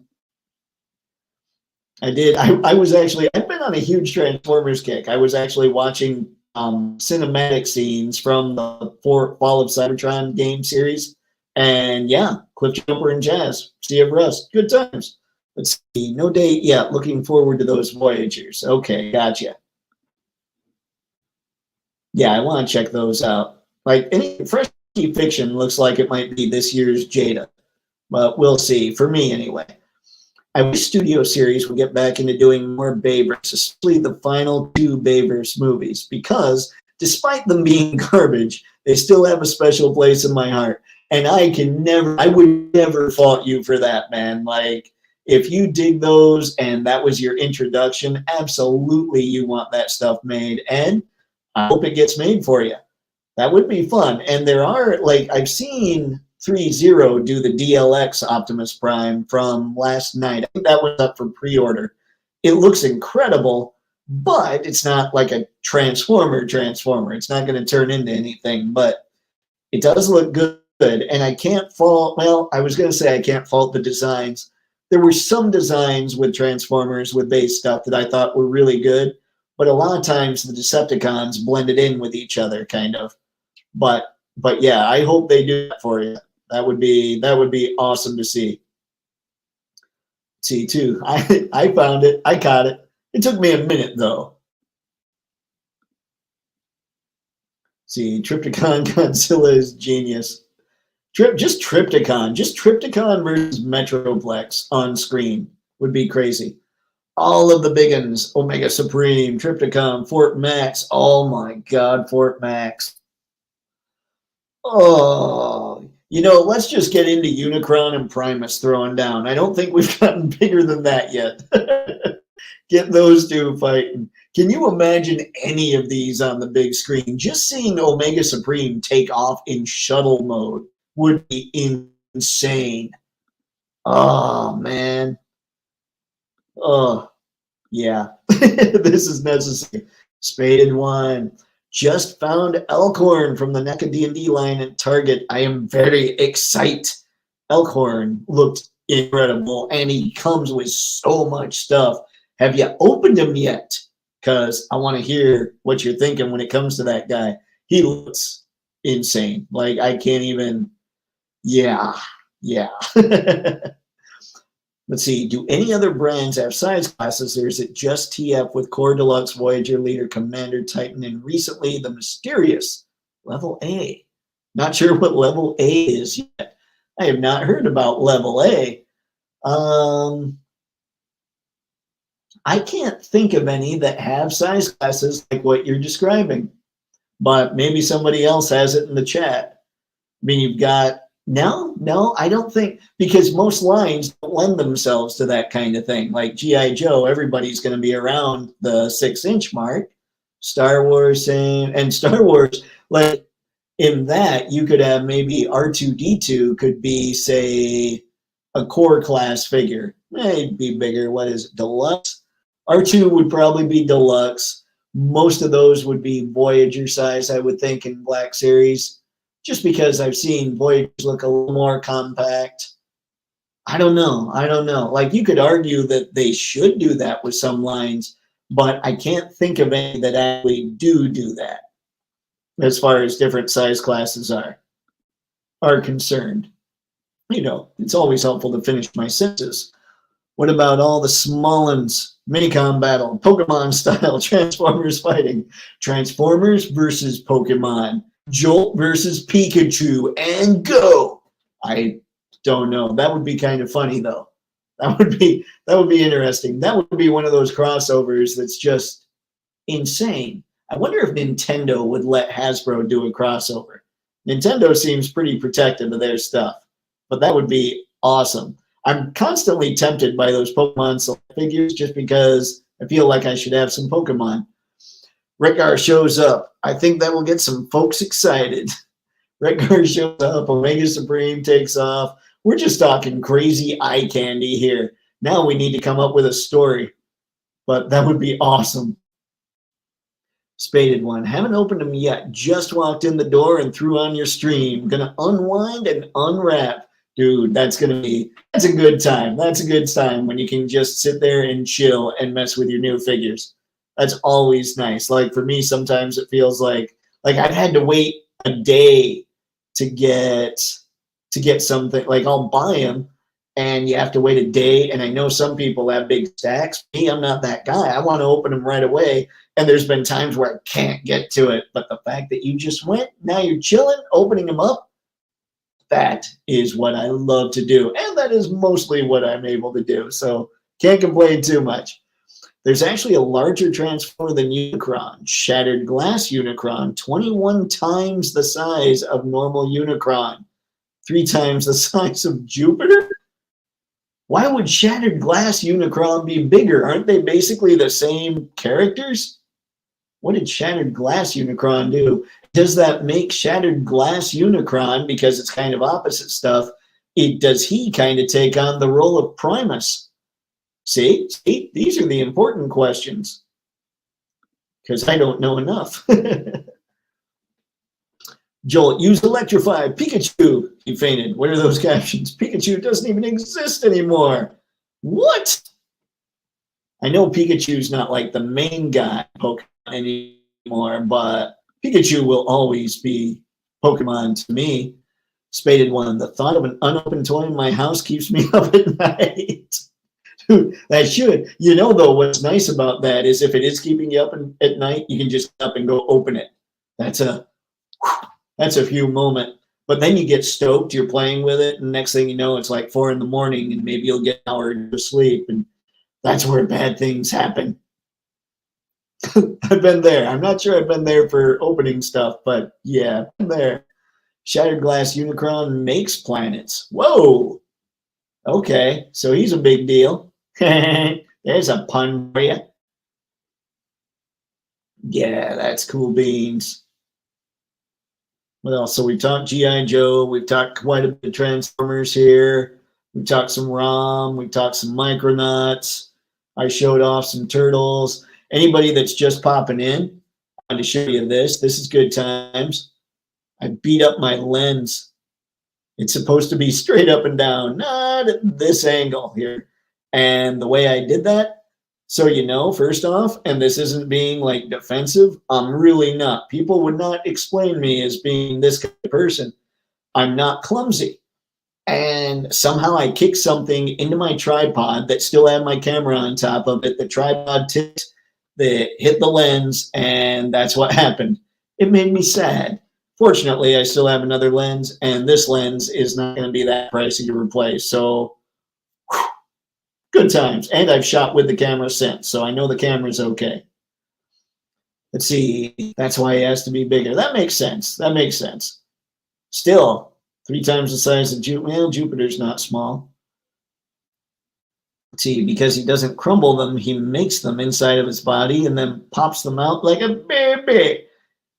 Speaker 1: I did. I was actually, I've been on a huge Transformers kick. I was actually watching cinematic scenes from the Fall of Cybertron game series. And yeah, Cliffjumper and Jazz, Sea of Rust, good times. Let's see, no date yet. Looking forward to those Voyagers. Okay, gotcha. Yeah, I want to check those out. Like any Fresh Fiction looks like it might be this year's Jada, but we'll see. For me, anyway. I wish Studio Series would get back into doing more Bayverse, especially the final 2 Bayverse movies, because despite them being garbage, they still have a special place in my heart. And I would never fault you for that, man. Like, if you dig those and that was your introduction, absolutely you want that stuff made. And I hope it gets made for you. That would be fun. And there are, like, I've seen 3-0 do the DLX Optimus Prime from last night. I think that was up for pre-order. It looks incredible, but it's not like a Transformer. It's not going to turn into anything, but it does look good. good. And I can't fault, well, I was going to say I can't fault the designs. There were some designs with Transformers with base stuff that I thought were really good, but a lot of times the Decepticons blended in with each other, kind of. But yeah, I hope they do that for you. That would be awesome to see. See too. I found it. I caught it. It took me a minute though. See, Triptychon Godzilla is genius. Just Triptychon versus Metroplex on screen would be crazy. All of the big ones, Omega Supreme, Triptychon, Fort Max. Oh my God, Fort Max. Oh, you know, let's just get into Unicron and Primus throwing down. I don't think we've gotten bigger than that yet. Get those two fighting. Can you imagine any of these on the big screen? Just seeing Omega Supreme take off in shuttle mode would be insane. Oh, man. Oh, yeah. This is necessary. Spaded One. Just found Elkhorn from the NECA D&D line at Target. I am very excited. Elkhorn looked incredible, and he comes with so much stuff. Have you opened him yet? Because I want to hear what you're thinking when it comes to that guy. He looks insane. Like, I can't even, yeah. Let's see, do any other brands have size classes, or is it just TF with Core Deluxe, Voyager, Leader, Commander, Titan, and recently the mysterious Level A? Not sure what Level A is yet. I have not heard about Level A. I can't think of any that have size classes like what you're describing, but maybe somebody else has it in the chat. I mean, you've got, no, I don't think, because most lines don't lend themselves to that kind of thing. Like G.I. Joe, everybody's going to be around the 6-inch mark. Star Wars, same, and Star Wars, like in that, you could have maybe R2-D2 could be, say, a core class figure. It'd be bigger. What is it, Deluxe? R2 would probably be Deluxe. Most of those would be Voyager size, I would think, in Black Series, just because I've seen Voyagers look a little more compact. I don't know. Like, you could argue that they should do that with some lines, but I can't think of any that actually do that as far as different size classes are concerned. You know, it's always helpful to finish my sentences. What about all the small ones? Minicom battle, Pokemon style, Transformers fighting, Transformers versus Pokemon, Jolt versus Pikachu, and go. I don't know. That would be kind of funny though. That would be interesting. That would be one of those crossovers that's just insane. I wonder if Nintendo would let Hasbro do a crossover. Nintendo seems pretty protective of their stuff, but that would be awesome. I'm constantly tempted by those Pokemon Select figures just because I feel like I should have some Pokemon. Rekgar shows up. I think that will get some folks excited. Rekgar shows up. Omega Supreme takes off. We're just talking crazy eye candy here. Now we need to come up with a story. But that would be awesome. Spaded One. Haven't opened them yet. Just walked in the door and threw on your stream. Gonna unwind and unwrap. Dude, that's a good time. That's a good time when you can just sit there and chill and mess with your new figures. That's always nice. Like for me, sometimes it feels like I've had to wait a day to get something. Like I'll buy them and you have to wait a day. And I know some people have big stacks. Me, I'm not that guy. I want to open them right away. And there's been times where I can't get to it. But the fact that you just went, now you're chilling, opening them up, that is what I love to do. And that is mostly what I'm able to do. So can't complain too much. There's actually a larger transformer than Unicron. Shattered Glass Unicron, 21 times the size of normal Unicron. 3 times the size of Jupiter? Why would Shattered Glass Unicron be bigger? Aren't they basically the same characters? What did Shattered Glass Unicron do? Does that make Shattered Glass Unicron, because it's kind of opposite stuff, does he kind of take on the role of Primus? See, these are the important questions, because I don't know enough. Joel, use electrify. Pikachu, he fainted. What are those captions? Pikachu doesn't even exist anymore. What? I know Pikachu's not like the main guy Pokemon anymore, but Pikachu will always be Pokemon to me. Spaded one. The thought of an unopened toy in my house keeps me up at night. Dude, that should. You know, though, what's nice about that is if it is keeping you up at night, you can just get up and go open it. That's a few moment. But then you get stoked, you're playing with it, and next thing you know, it's like 4 a.m, and maybe you'll get an hour to sleep, and that's where bad things happen. I've been there. I'm not sure I've been there for opening stuff, but yeah, I've been there. Shattered Glass Unicron makes planets. Whoa. Okay, so he's a big deal. There's a pun for you. Yeah, that's cool beans. What else? So we talked G.I. Joe. We've talked quite a bit of Transformers here. We talked some ROM. We talked some Micronauts. I showed off some Turtles. Anybody that's just popping in, I want to show you this. This is good times. I beat up my lens. It's supposed to be straight up and down, not at this angle here. And the way I did that, so you know, first off, and this isn't being like defensive, I'm really not. People would not explain me as being this kind of person. I'm not clumsy. And somehow I kicked something into my tripod that still had my camera on top of it. The tripod tipped, that hit the lens, and that's what happened. It made me sad. Fortunately, I still have another lens, and this lens is not going to be that pricey to replace. So, whew, good times. And I've shot with the camera since, so I know the camera's okay. Let's see. That's why he has to be bigger. That makes sense. That makes sense. Still, 3 times the size of Jupiter. Well, Jupiter's not small. See, because he doesn't crumble them, he makes them inside of his body and then pops them out like a baby.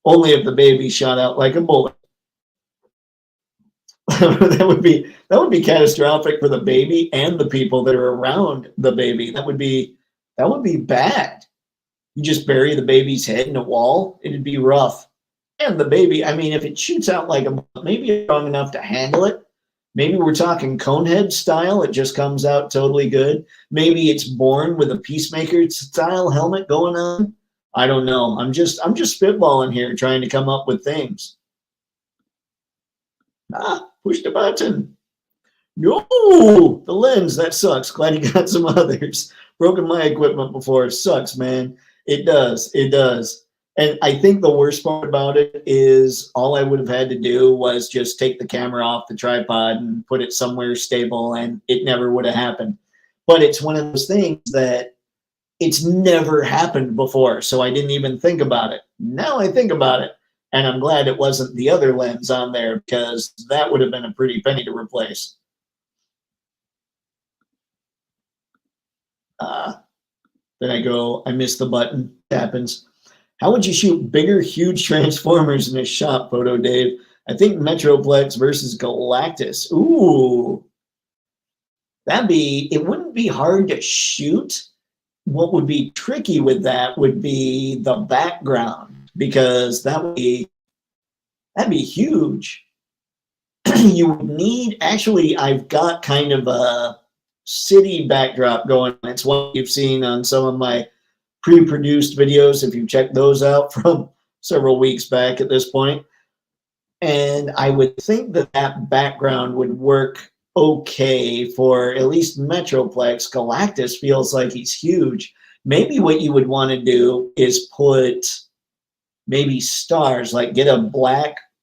Speaker 1: Only if the baby shot out like a bullet. that would be catastrophic for the baby and the people that are around the baby. That would be bad. You just bury the baby's head in a wall, it'd be rough. And the baby, I mean, if it shoots out like a bullet, maybe it's strong enough to handle it. Maybe we're talking Conehead style. It just comes out totally good. Maybe it's born with a Peacemaker style helmet going on. I don't know. I'm just spitballing here, trying to come up with things. Push the button. No, the lens, that sucks. Glad you got some others. Broken my equipment before. Sucks, man. It does. It does. And I think the worst part about it is all I would have had to do was just take the camera off the tripod and put it somewhere stable, and it never would have happened. But it's one of those things that it's never happened before, so I didn't even think about it. Now I think about it, and I'm glad it wasn't the other lens on there, because that would have been a pretty penny to replace. Then I miss the button. It happens. How would you shoot bigger, huge Transformers in a shop photo, Dave? I think Metroplex versus Galactus. Ooh. It wouldn't be hard to shoot. What would be tricky with that would be the background, because that'd be huge. You would need, actually, I've got kind of a city backdrop going. It's what you've seen on some of my pre-produced videos, if you check those out from several weeks back at this point. And I would think that background would work okay for at least Metroplex. Galactus feels like he's huge. Maybe what you would want to do is put maybe stars, like get a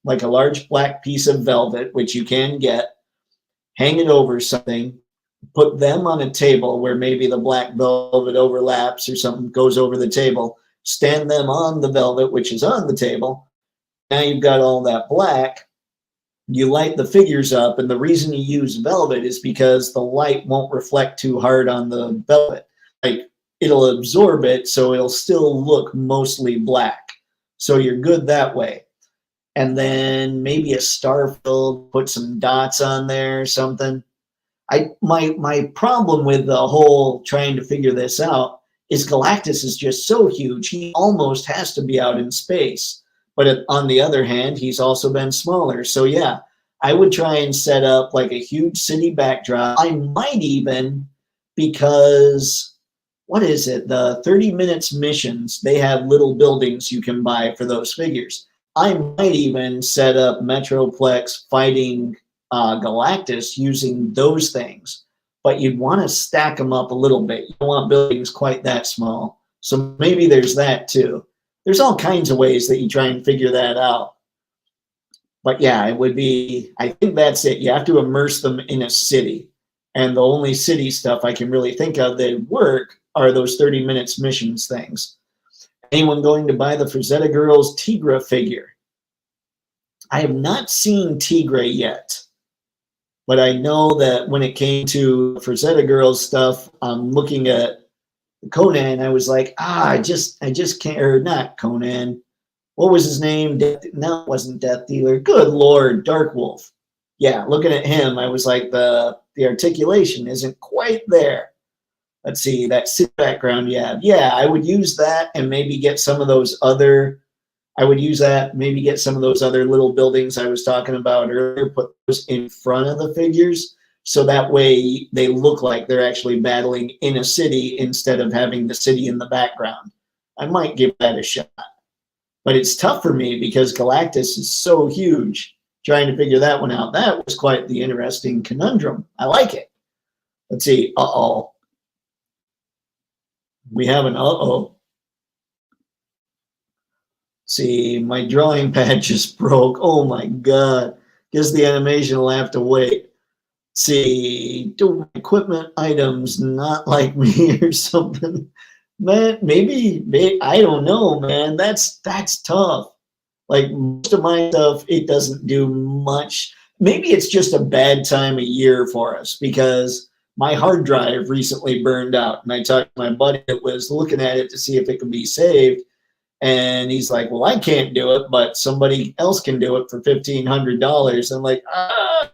Speaker 1: large black piece of velvet, which you can get, hang it over something, put them on a table where maybe the black velvet overlaps or something goes over the table, stand them on the velvet, which is on the table. Now you've got all that black. You light the figures up, and the reason you use velvet is because the light won't reflect too hard on the velvet. Like, it'll absorb it, so it'll still look mostly black. So you're good that way. And then maybe a star filled, put some dots on there or something. My problem with the whole trying to figure this out is Galactus is just so huge. He almost has to be out in space, But on the other hand, he's also been smaller. So yeah, I would try and set up like a huge city backdrop. I might even, because what is it? The 30 minutes missions, they have little buildings you can buy for those figures. I might even set up Metroplex fighting Galactus using those things. But you'd want to stack them up a little bit. You don't want buildings quite that small. So maybe there's that too. There's all kinds of ways that you try and figure that out. But yeah, it would be, I think that's it. You have to immerse them in a city. And the only city stuff I can really think of that work are those 30 minutes missions things. Anyone going to buy the Frazetta Girls Tigra figure? I have not seen Tigra yet. But I know that when it came to Frazetta Girls stuff, I'm looking at Conan, I was like, I just can't, or not Conan. What was his name? No, it wasn't Death Dealer. Good Lord, Dark Wolf. Yeah, looking at him, I was like, the articulation isn't quite there. Let's see, that sit background you have. Yeah, I would use that and maybe get some of those other, maybe get some of those other little buildings I was talking about earlier, put those in front of the figures. So that way they look like they're actually battling in a city instead of having the city in the background. I might give that a shot. But it's tough for me because Galactus is so huge. Trying to figure that one out. That was quite the interesting conundrum. I like it. Let's see. Uh-oh. We have an uh-oh. See, my drawing pad just broke. Oh my God. Guess the animation will have to wait. See, do equipment items not like me or something? Man, maybe I don't know, man. That's tough. Like most of my stuff, it doesn't do much. Maybe it's just a bad time of year for us because my hard drive recently burned out, and I talked to my buddy that was looking at it to see if it could be saved, and he's like, "Well, I can't do it, but somebody else can do it for $1,500." I'm like, ah.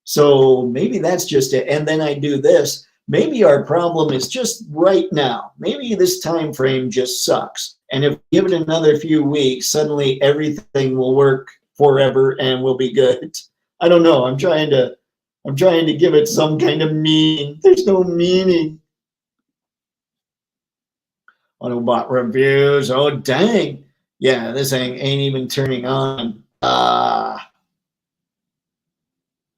Speaker 1: So maybe that's just it. And then I do this. Maybe our problem is just right now. Maybe this time frame just sucks. And if we give it another few weeks, suddenly everything will work forever and we'll be good. I don't know. I'm trying to give it some kind of meaning. There's no meaning. Autobot reviews. Oh dang. Yeah, this thing ain't even turning on.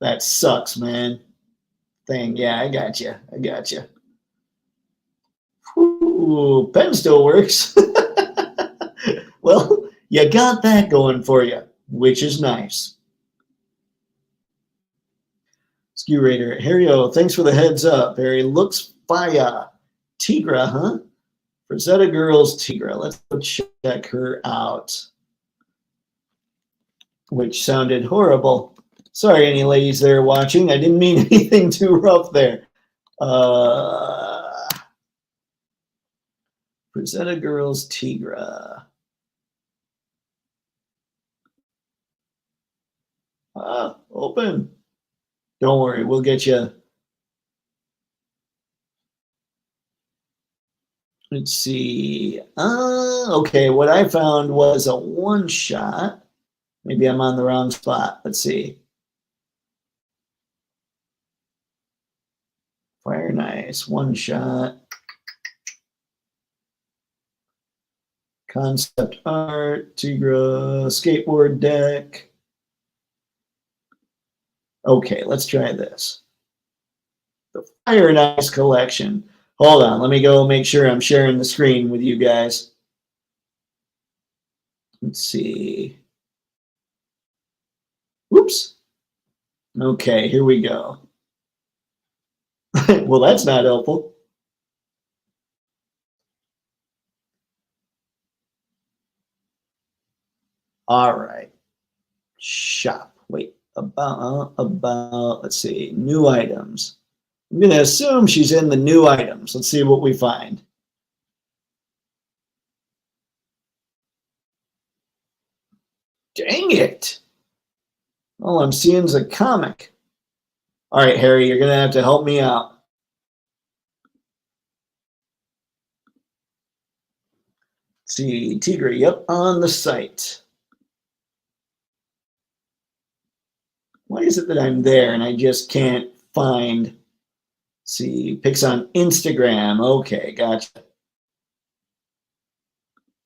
Speaker 1: That sucks, man. Thing. Yeah, I got you. Ooh, pen still works. Well, you got that going for you, which is nice. Skew Raider. Harry-O, thanks for the heads up. Harry looks fire. Tigra, huh? Frazetta Girls Tigra. Let's go check her out. Which sounded horrible. Sorry, any ladies there watching. I didn't mean anything too rough there. Frazetta Girls Tigra. Open. Don't worry, we'll get you. Let's see. Okay, what I found was a one shot. Maybe I'm on the wrong spot. Let's see. Fire nice, one shot. Concept art, Tigra, skateboard deck. Okay, let's try this. The Fire Nice collection. Hold on, let me go make sure I'm sharing the screen with you guys. Let's see. Whoops. Okay, here we go. Well, that's not helpful. All right. Shop. Wait, about, let's see, new items. I'm going to assume she's in the new items. Let's see what we find. Dang it. All I'm seeing is a comic. All right, Harry, you're going to have to help me out. Let's see, Tigra, yep, on the site. Why is it that I'm there and I just can't find? See, pics on Instagram. Okay, gotcha.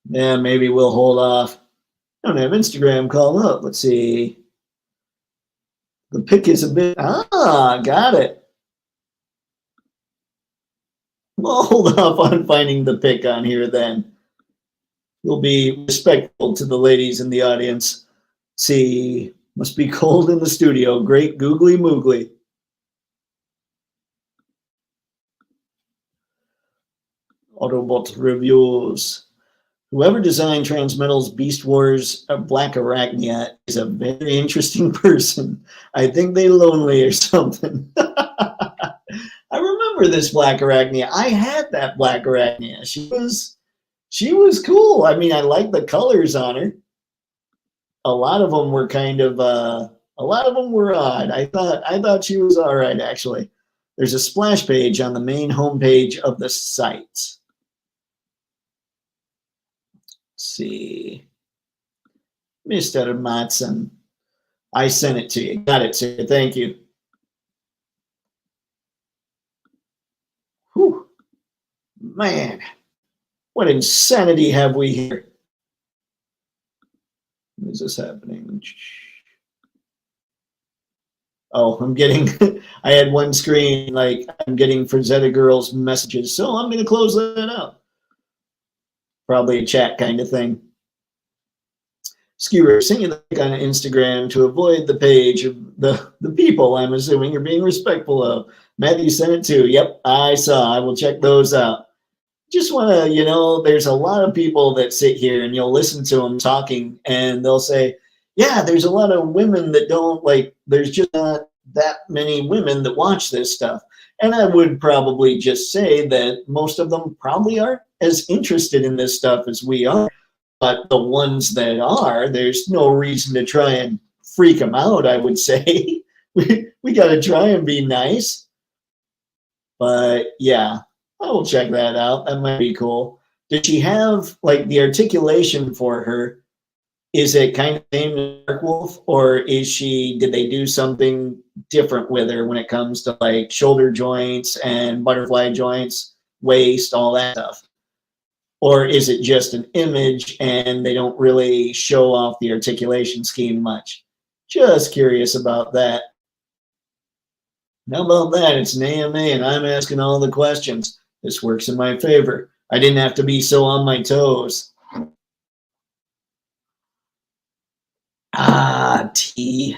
Speaker 1: Yeah, maybe we'll hold off. I don't have Instagram called up. Let's see. The pic is a bit. Got it. We'll hold off on finding the pic on here then. We'll be respectful to the ladies in the audience. See, must be cold in the studio. Great googly moogly. Autobot reviews. Whoever designed Transmetal's Beast Wars Black Arachnia is a very interesting person. I think they lonely or something. I remember this Black Arachnia. I had that Black Arachnia. She was cool. I mean, I like the colors on her. A lot of them were kind of a lot of them were odd. I thought she was all right actually. There's a splash page on the main homepage of the site. Let's see. Mr. Matson. I sent it to you. Got it, sir. Thank you. Whew. Man, what insanity have we here? Is this happening? Oh, I'm getting, I had one screen, like I'm getting Frazetta Girls messages, so I'm going to close that out. Probably a chat kind of thing. Skewer, send you the link on Instagram to avoid the page of the people I'm assuming you're being respectful of. Matthew sent it too. Yep, I saw. I will check those out. Just want to, you know, there's a lot of people that sit here and you'll listen to them talking and they'll say, yeah, there's a lot of women that don't like, there's just not that many women that watch this stuff. And I would probably just say that most of them probably aren't as interested in this stuff as we are. But the ones that are, there's no reason to try and freak them out, I would say. we got to try and be nice. But yeah, I will check that out. That might be cool. Did she have, like, the articulation for her? Is it kind of named Darkwolf, or did they do something different with her when it comes to like shoulder joints and butterfly joints, waist, all that stuff? Or is it just an image and they don't really show off the articulation scheme much? Just curious about that. How about that? It's an AMA and I'm asking all the questions. This works in my favor. I didn't have to be so on my toes. T.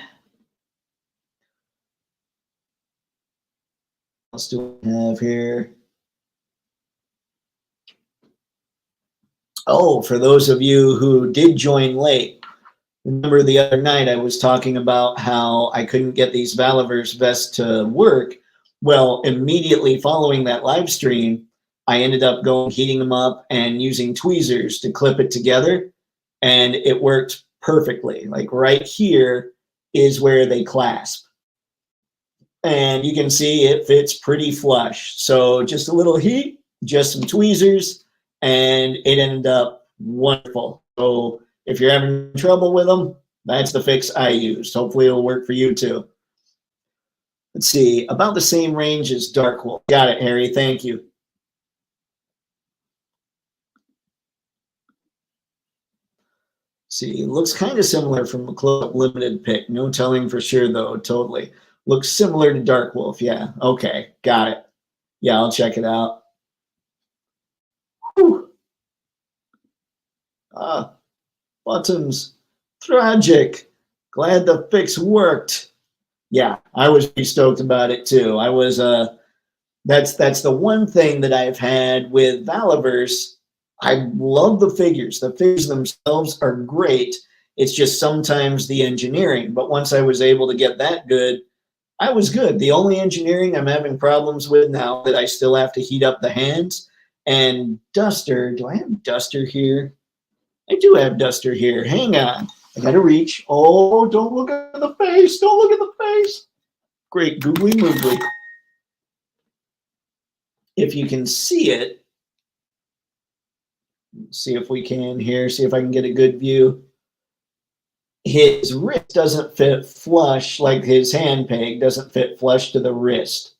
Speaker 1: What else do we have here? Oh, for those of you who did join late, remember the other night I was talking about how I couldn't get these Valaverse vests to work. Well, immediately following that live stream, I ended up heating them up and using tweezers to clip it together, and it worked perfectly. Like right here is where they clasp. And you can see it fits pretty flush. So just a little heat, just some tweezers, and it ended up wonderful. So if you're having trouble with them, that's the fix I used. Hopefully it'll work for you too. Let's see, about the same range as Darkwolf. Got it, Harry, thank you. See, looks kind of similar from a close-up limited pick. No telling for sure though, totally. Looks similar to Darkwolf, yeah. Okay, got it. Yeah, I'll check it out. Whew. Buttons, tragic. Glad the fix worked. Yeah, I was pretty stoked about it too. I was that's the one thing that I've had with Valaverse. I love the figures. The figures themselves are great. It's just sometimes the engineering. But once I was able to get that good, I was good. The only engineering I'm having problems with now that I still have to heat up the hands and Duster. Do I have Duster here? I do have Duster here. Hang on. I gotta reach. Oh, don't look at the face. Don't look at the face. Great googly moogly. If you can see it, see if we can here, see if I can get a good view. his wrist doesn't fit flush, like his hand peg doesn't fit flush to the wrist.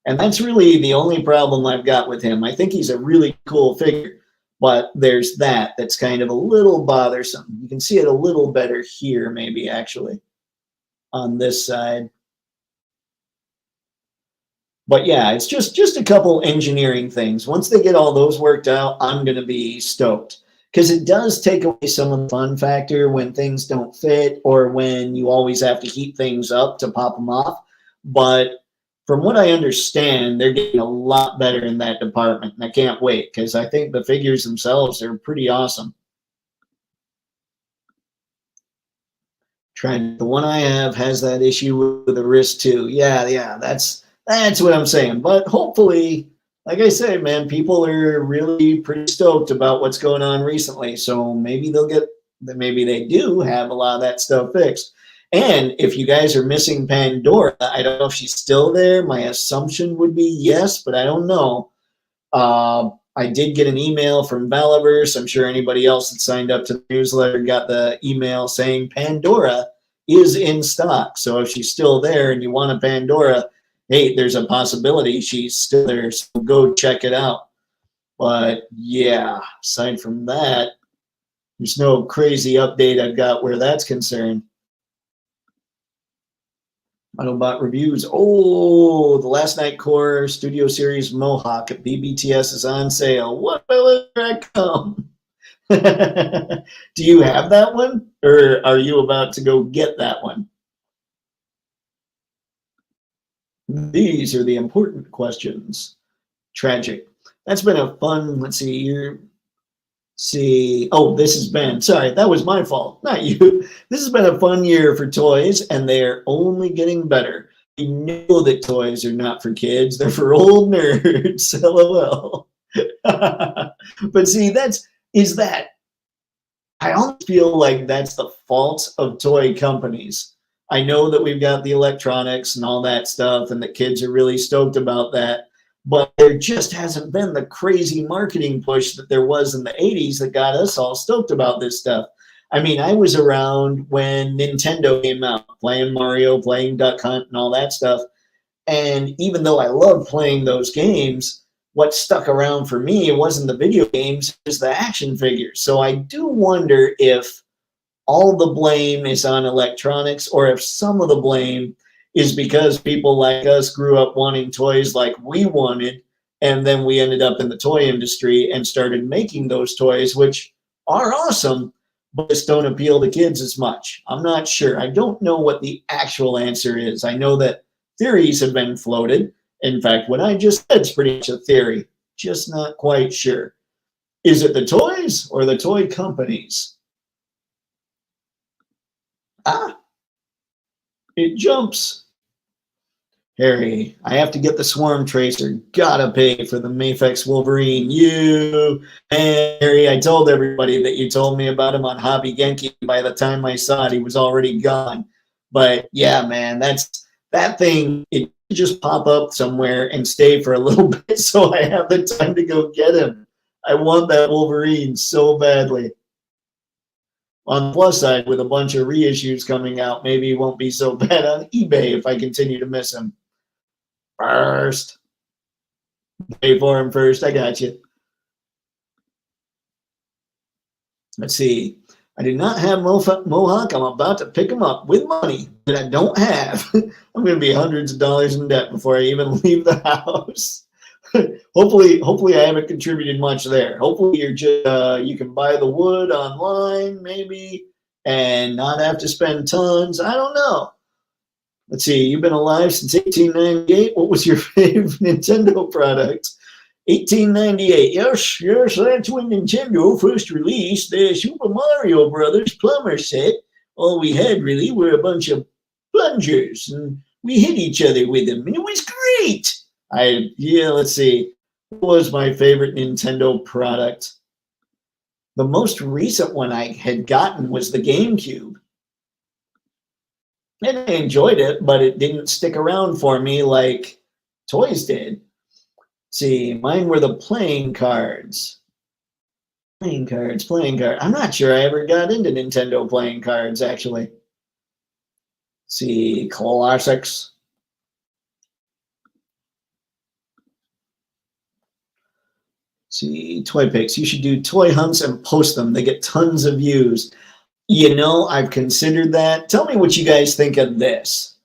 Speaker 1: And that's really the only problem I've got with him. I think he's a really cool figure, but there's that's kind of a little bothersome. You can see it a little better here, maybe actually, on this side. But yeah, it's just a couple engineering things. Once they get all those worked out, I'm going to be stoked. Because it does take away some of the fun factor when things don't fit or when you always have to heat things up to pop them off. But from what I understand, they're getting a lot better in that department. And I can't wait because I think the figures themselves are pretty awesome. The one I have has that issue with the wrist too. Yeah, that's what I'm saying. But hopefully, like I say, man, people are really pretty stoked about what's going on recently. So maybe maybe they do have a lot of that stuff fixed. And if you guys are missing Pandora, I don't know if she's still there. My assumption would be yes, but I don't know. I did get an email from Valaverse. I'm sure anybody else that signed up to the newsletter got the email saying Pandora is in stock. So if she's still there and you want a Pandora, hey, there's a possibility she's still there. So go check it out. But yeah, aside from that, there's no crazy update I've got where that's concerned. Autobot reviews. Oh, the Last Night Core Studio Series Mohawk at BBTS is on sale. What will it come? Do you have that one? Or are you about to go get that one? These are the important questions. Tragic. That's been a fun, let's see, oh, this has been, sorry, that was my fault, not you. This has been a fun year for toys, and they're only getting better. We know that toys are not for kids, they're for old nerds, LOL. But see, I almost feel like that's the fault of toy companies. I know that we've got the electronics and all that stuff, and the kids are really stoked about that. But there just hasn't been the crazy marketing push that there was in the 80s that got us all stoked about this stuff. I mean, I was around when Nintendo came out, playing Mario, playing Duck Hunt, and all that stuff. And even though I loved playing those games, what stuck around for me, it wasn't the video games, it was the action figures. So I do wonder if all the blame is on electronics or if some of the blame is because people like us grew up wanting toys like we wanted, and then we ended up in the toy industry and started making those toys, which are awesome, but just don't appeal to kids as much. I'm not sure. I don't know what the actual answer is. I know that theories have been floated. In fact, what I just said is pretty much a theory, just not quite sure. Is it the toys or the toy companies? Ah, it jumps. Harry, I have to get the Swarm Tracer. Gotta pay for the Mafex Wolverine. And Harry, I told everybody that you told me about him on Hobby Genki. By the time I saw it, he was already gone. But yeah, man, that thing, it just pop up somewhere and stay for a little bit so I have the time to go get him. I want that Wolverine so badly. On the plus side, with a bunch of reissues coming out, maybe he won't be so bad on eBay if I continue to miss him. First. Pay for him first. I got you. Let's see. I do not have Mohawk. I'm about to pick him up with money that I don't have. I'm going to be hundreds of dollars in debt before I even leave the house. Hopefully I haven't contributed much there. Hopefully you're just you can buy the wood online maybe and not have to spend tons. I don't know. Let's see, you've been alive since 1898. What was your favorite Nintendo product? 1898. Yes, that's when Nintendo first released the Super Mario Brothers plumber set. All we had really were a bunch of plungers, and we hit each other with them, and it was great. Let's see. What was my favorite Nintendo product? The most recent one I had gotten was the GameCube. And I enjoyed it, but it didn't stick around for me like toys did. See, mine were the playing cards. Playing cards, playing cards. I'm not sure I ever got into Nintendo playing cards, actually. Let's see, classics. Let's see, toy picks. You should do toy hunts and post them. They get tons of views. You know, I've considered that. Tell me what you guys think of this.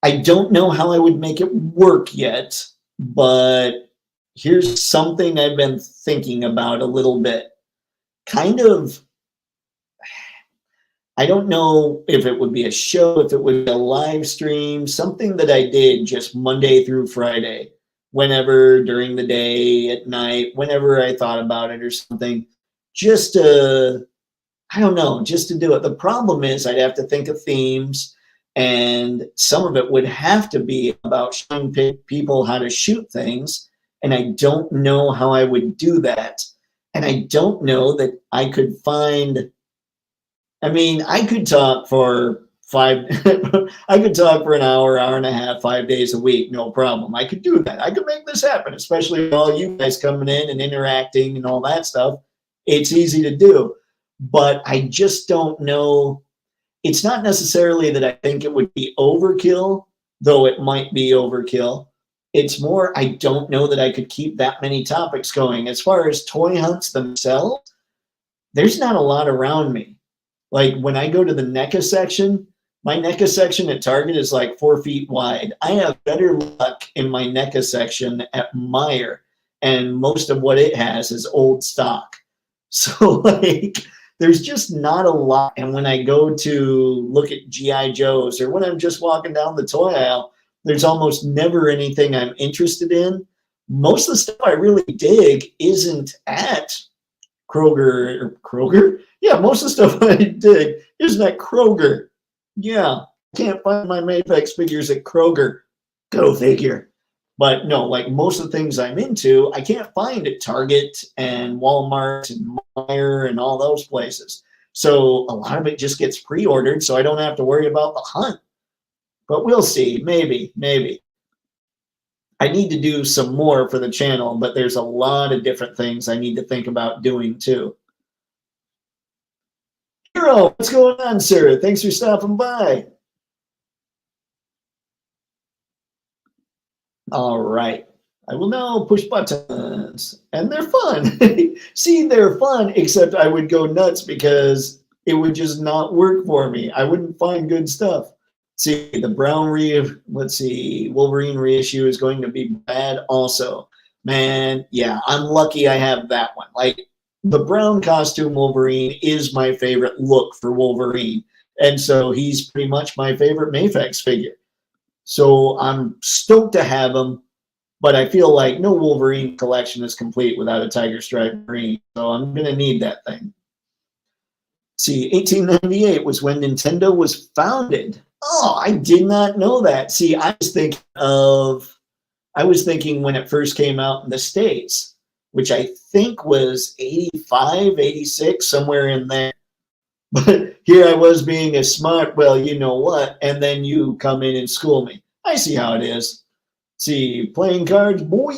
Speaker 1: I don't know how I would make it work yet, but here's something I've been thinking about a little bit. Kind of, I don't know if it would be a show, if it would be a live stream, something that I did just Monday through Friday, whenever during the day, at night, whenever I thought about it or something, just to, I don't know, just to do it. The problem is I'd have to think of themes, and some of it would have to be about showing people how to shoot things, and I don't know how I would do that. And I don't know that I could find, I mean, I could talk for I could talk for an hour, hour and a half, 5 days a week, no problem. I could do that. I could make this happen, especially with all you guys coming in and interacting and all that stuff. It's easy to do, but I just don't know. It's not necessarily that I think it would be overkill, though it might be overkill. It's more, I don't know that I could keep that many topics going. As far as toy hunts themselves, there's not a lot around me. Like when I go to the NECA section, my NECA section at Target is like 4 feet wide. I have better luck in my NECA section at Meijer, and most of what it has is old stock. So like there's just not a lot. And when I go to look at GI Joes, or when I'm just walking down the toy aisle, there's almost never anything I'm interested in. Most of the stuff I really dig isn't at Kroger. Yeah, most of the stuff I dig isn't at Kroger. Yeah, can't find my Mafex figures at Kroger. Go figure. But no, like most of the things I'm into, I can't find at Target and Walmart and Meijer and all those places. So a lot of it just gets pre-ordered, so I don't have to worry about the hunt. But we'll see. Maybe. I need to do some more for the channel, but there's a lot of different things I need to think about doing too. Hero, what's going on, sir? Thanks for stopping by. All right. I will now push buttons, and they're fun. See, they're fun, except I would go nuts because it would just not work for me. I wouldn't find good stuff. See, the Brown let's see, Wolverine reissue is going to be bad also. Man, yeah, I'm lucky I have that one. Like, the brown costume Wolverine is my favorite look for Wolverine. And so he's pretty much my favorite Mafex figure. So I'm stoked to have him, but I feel like no Wolverine collection is complete without a Tiger Stripe green. So I'm going to need that thing. See, 1898 was when Nintendo was founded. Oh, I did not know that. See, I was thinking when it first came out in the States, which I think was 85, 86, somewhere in there. But here I was being a smart, well, you know what, and then you come in and school me. I see how it is. See, playing cards, boy.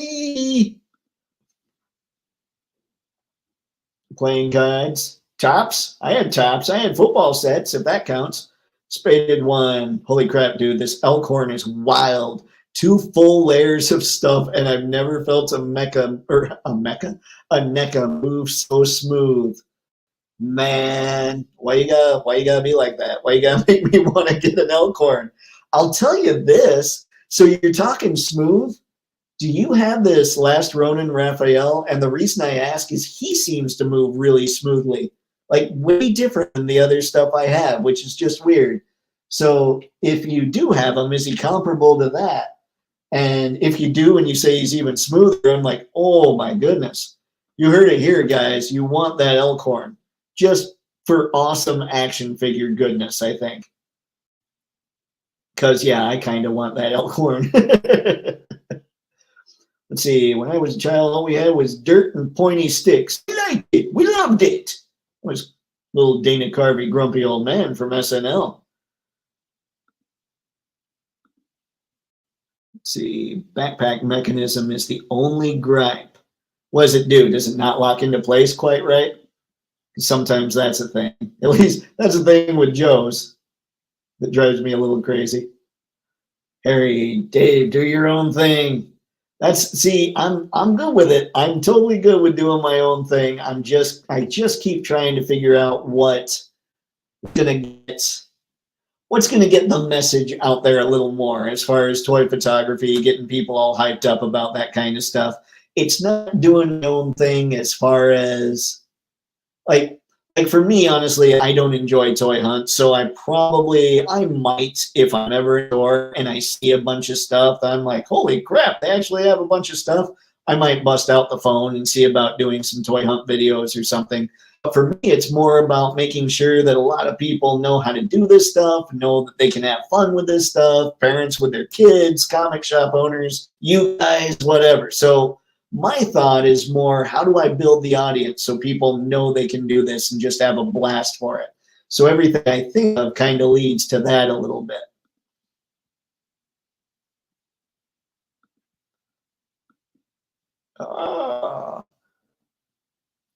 Speaker 1: Playing cards. Tops. I had tops. I had football sets, if that counts. Spaded one. Holy crap, dude. This Elkhorn is wild. 2 full layers of stuff, and I've never felt a NECA move so smooth. Man, why you gotta be like that? Why you gotta make me want to get an Elkhorn? I'll tell you this. So you're talking smooth. Do you have this Last Ronin Raphael? And the reason I ask is he seems to move really smoothly, like way different than the other stuff I have, which is just weird. So if you do have him, is he comparable to that? And if you do and you say he's even smoother, I'm like, oh my goodness. You heard it here, guys. You want that Elkhorn just for awesome action figure goodness, I think. Because, yeah, I kind of want that Elkhorn. Let's see. When I was a child, all we had was dirt and pointy sticks. We liked it. We loved it. It was little Dana Carvey, grumpy old man from SNL. Let's see. Backpack mechanism is the only gripe. What does it do? Does it not lock into place quite right? Sometimes that's a thing. At least that's the thing with Joe's that drives me a little crazy. Harry, Dave, do your own thing. See, I'm good with it. I'm totally good with doing my own thing. I just keep trying to figure out what's gonna get the message out there a little more as far as toy photography, getting people all hyped up about that kind of stuff. It's not doing my own thing as far as like for me, honestly, I don't enjoy toy hunts, so I might, if I'm ever in a store and I see a bunch of stuff, I'm like, holy crap, they actually have a bunch of stuff. I might bust out the phone and see about doing some toy hunt videos or something. But for me, it's more about making sure that a lot of people know how to do this stuff, know that they can have fun with this stuff, parents with their kids, comic shop owners, you guys, whatever. So my thought is more, how do I build the audience so people know they can do this and just have a blast for it? So everything I think of kind of leads to that a little bit.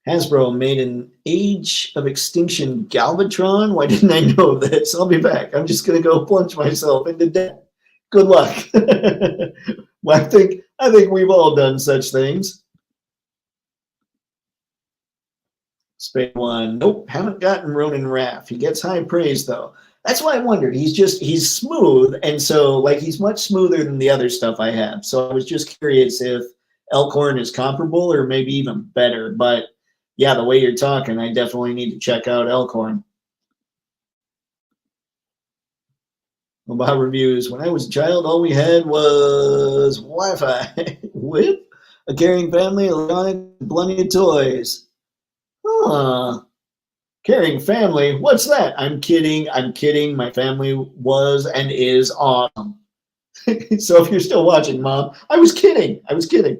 Speaker 1: Hasbro made an Age of Extinction Galvatron. Why didn't I know this? I'll be back. I'm just going to go plunge myself into debt. Good luck. Well, I think we've all done such things. Spade one. Nope, haven't gotten Ronin Raff. He gets high praise though. That's why I wondered. He's smooth, and so like he's much smoother than the other stuff I have. So I was just curious if Elkhorn is comparable or maybe even better. But yeah, the way you're talking, I definitely need to check out Elkhorn. About reviews. When I was a child, all we had was Wi-Fi, whip, a caring family, electronic, plenty of toys. Huh. Caring family? What's that? I'm kidding. I'm kidding. My family was and is awesome. So if you're still watching, Mom, I was kidding. I was kidding.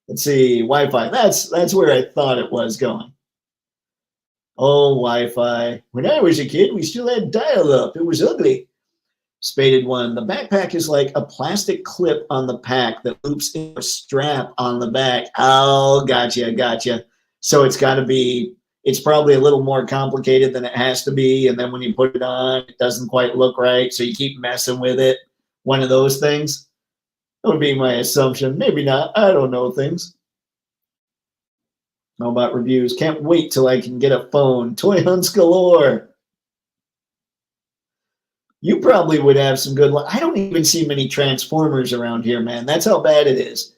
Speaker 1: Let's see. Wi-Fi. That's where I thought it was going. Oh, Wi-Fi. When I was a kid, we still had dial-up. It was ugly. Spaded one. The backpack is like a plastic clip on the pack that loops into a strap on the back. Oh, gotcha. So it's probably a little more complicated than it has to be. And then when you put it on, it doesn't quite look right. So you keep messing with it. One of those things. That would be my assumption. Maybe not. I don't know things. How about reviews? Can't wait till I can get a phone. Toy hunts galore. You probably would have some good luck. I don't even see many Transformers around here, man. That's how bad it is.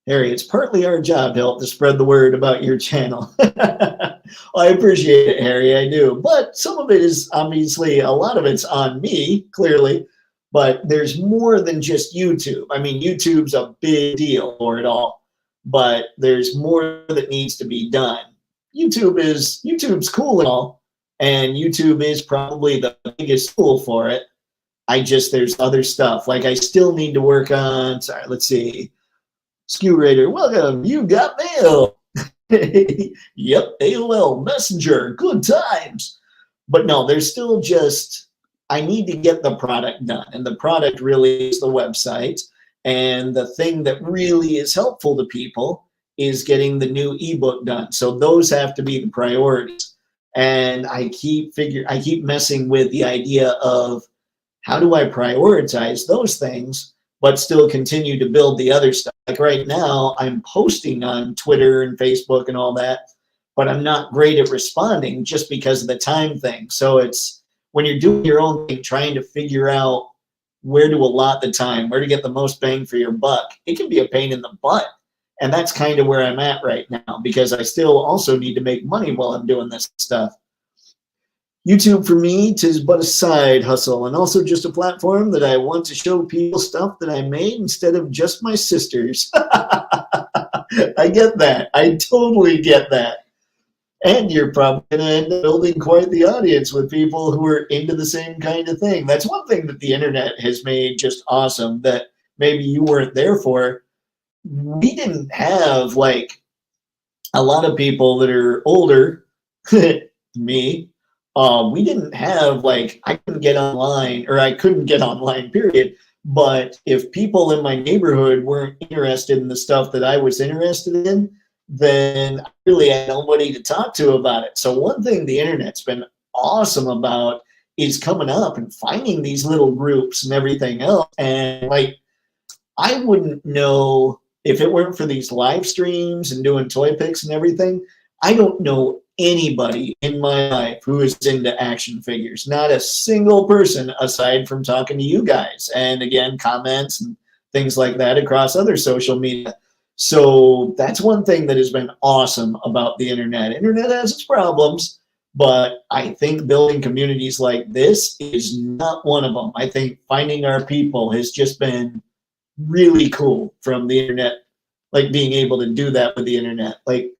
Speaker 1: Harry, it's partly our job to help to spread the word about your channel. Well, I appreciate it, Harry, I do. But some of it is obviously, a lot of it's on me, clearly. But there's more than just YouTube. I mean, YouTube's a big deal for it all. But there's more that needs to be done. YouTube's cool and all. And YouTube is probably the biggest tool for it. There's other stuff. Like I still need to work on, sorry, let's see. Skew Raider, welcome, you got mail. Yep, AOL Messenger, good times. But no, there's still I need to get the product done. And the product really is the website. And the thing that really is helpful to people is getting the new ebook done. So those have to be the priorities. And I keep messing with the idea of how do I prioritize those things, but still continue to build the other stuff. Like right now, I'm posting on Twitter and Facebook and all that, but I'm not great at responding just because of the time thing. So it's when you're doing your own thing, trying to figure out where to allot the time, where to get the most bang for your buck, it can be a pain in the butt. And that's kind of where I'm at right now, because I still also need to make money while I'm doing this stuff. YouTube for me, 'tis but a side hustle and also just a platform that I want to show people stuff that I made instead of just my sisters. I get that. I totally get that. And you're probably going to end up building quite the audience with people who are into the same kind of thing. That's one thing that the internet has made just awesome that maybe you weren't there for. We didn't have like a lot of people that are older, me, we didn't have like, I couldn't get online, period. But if people in my neighborhood weren't interested in the stuff that I was interested in, then I really had nobody to talk to about it. So one thing the internet's been awesome about is coming up and finding these little groups and everything else. And like, I wouldn't know if it weren't for these live streams and doing toy picks and everything. I don't know anybody in my life who is into action figures. Not a single person aside from talking to you guys and again, comments and things like that across other social media. So that's one thing that has been awesome about the internet. Internet has its problems, but I think building communities like this is not one of them. I think finding our people has just been really cool from the internet, like being able to do that with the internet. Like,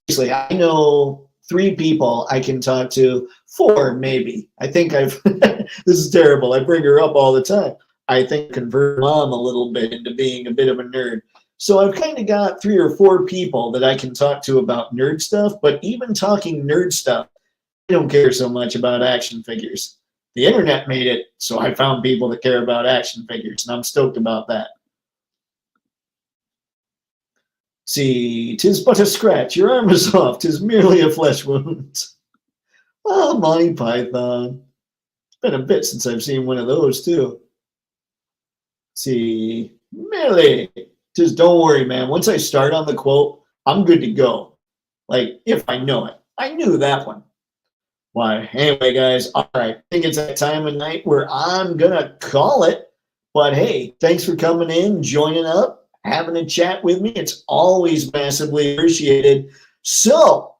Speaker 1: seriously, I know 3 people I can talk to, 4 maybe. I think I've, this is terrible. I bring her up all the time. I think convert mom a little bit into being a bit of a nerd. So I've kind of got 3 or 4 people that I can talk to about nerd stuff, but even talking nerd stuff, I don't care so much about action figures. The internet made it, so I found people that care about action figures, and I'm stoked about that. See, 'tis but a scratch, your arm is off, 'tis merely a flesh wound. Oh, Monty Python. It's been a bit since I've seen one of those, too. See, merely. Just don't worry, man. Once I start on the quote, I'm good to go. Like, if I know it. I knew that one. Why, anyway, guys, all right. I think it's that time of night where I'm going to call it. But hey, thanks for coming in, joining up, having a chat with me. It's always massively appreciated. So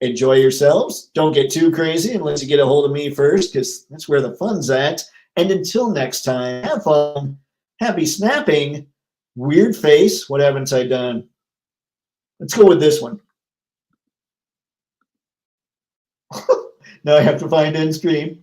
Speaker 1: enjoy yourselves. Don't get too crazy unless you get a hold of me first, because that's where the fun's at. And until next time, have fun, happy snapping, weird face. What haven't I done? Let's go with this one. Now I have to find end stream.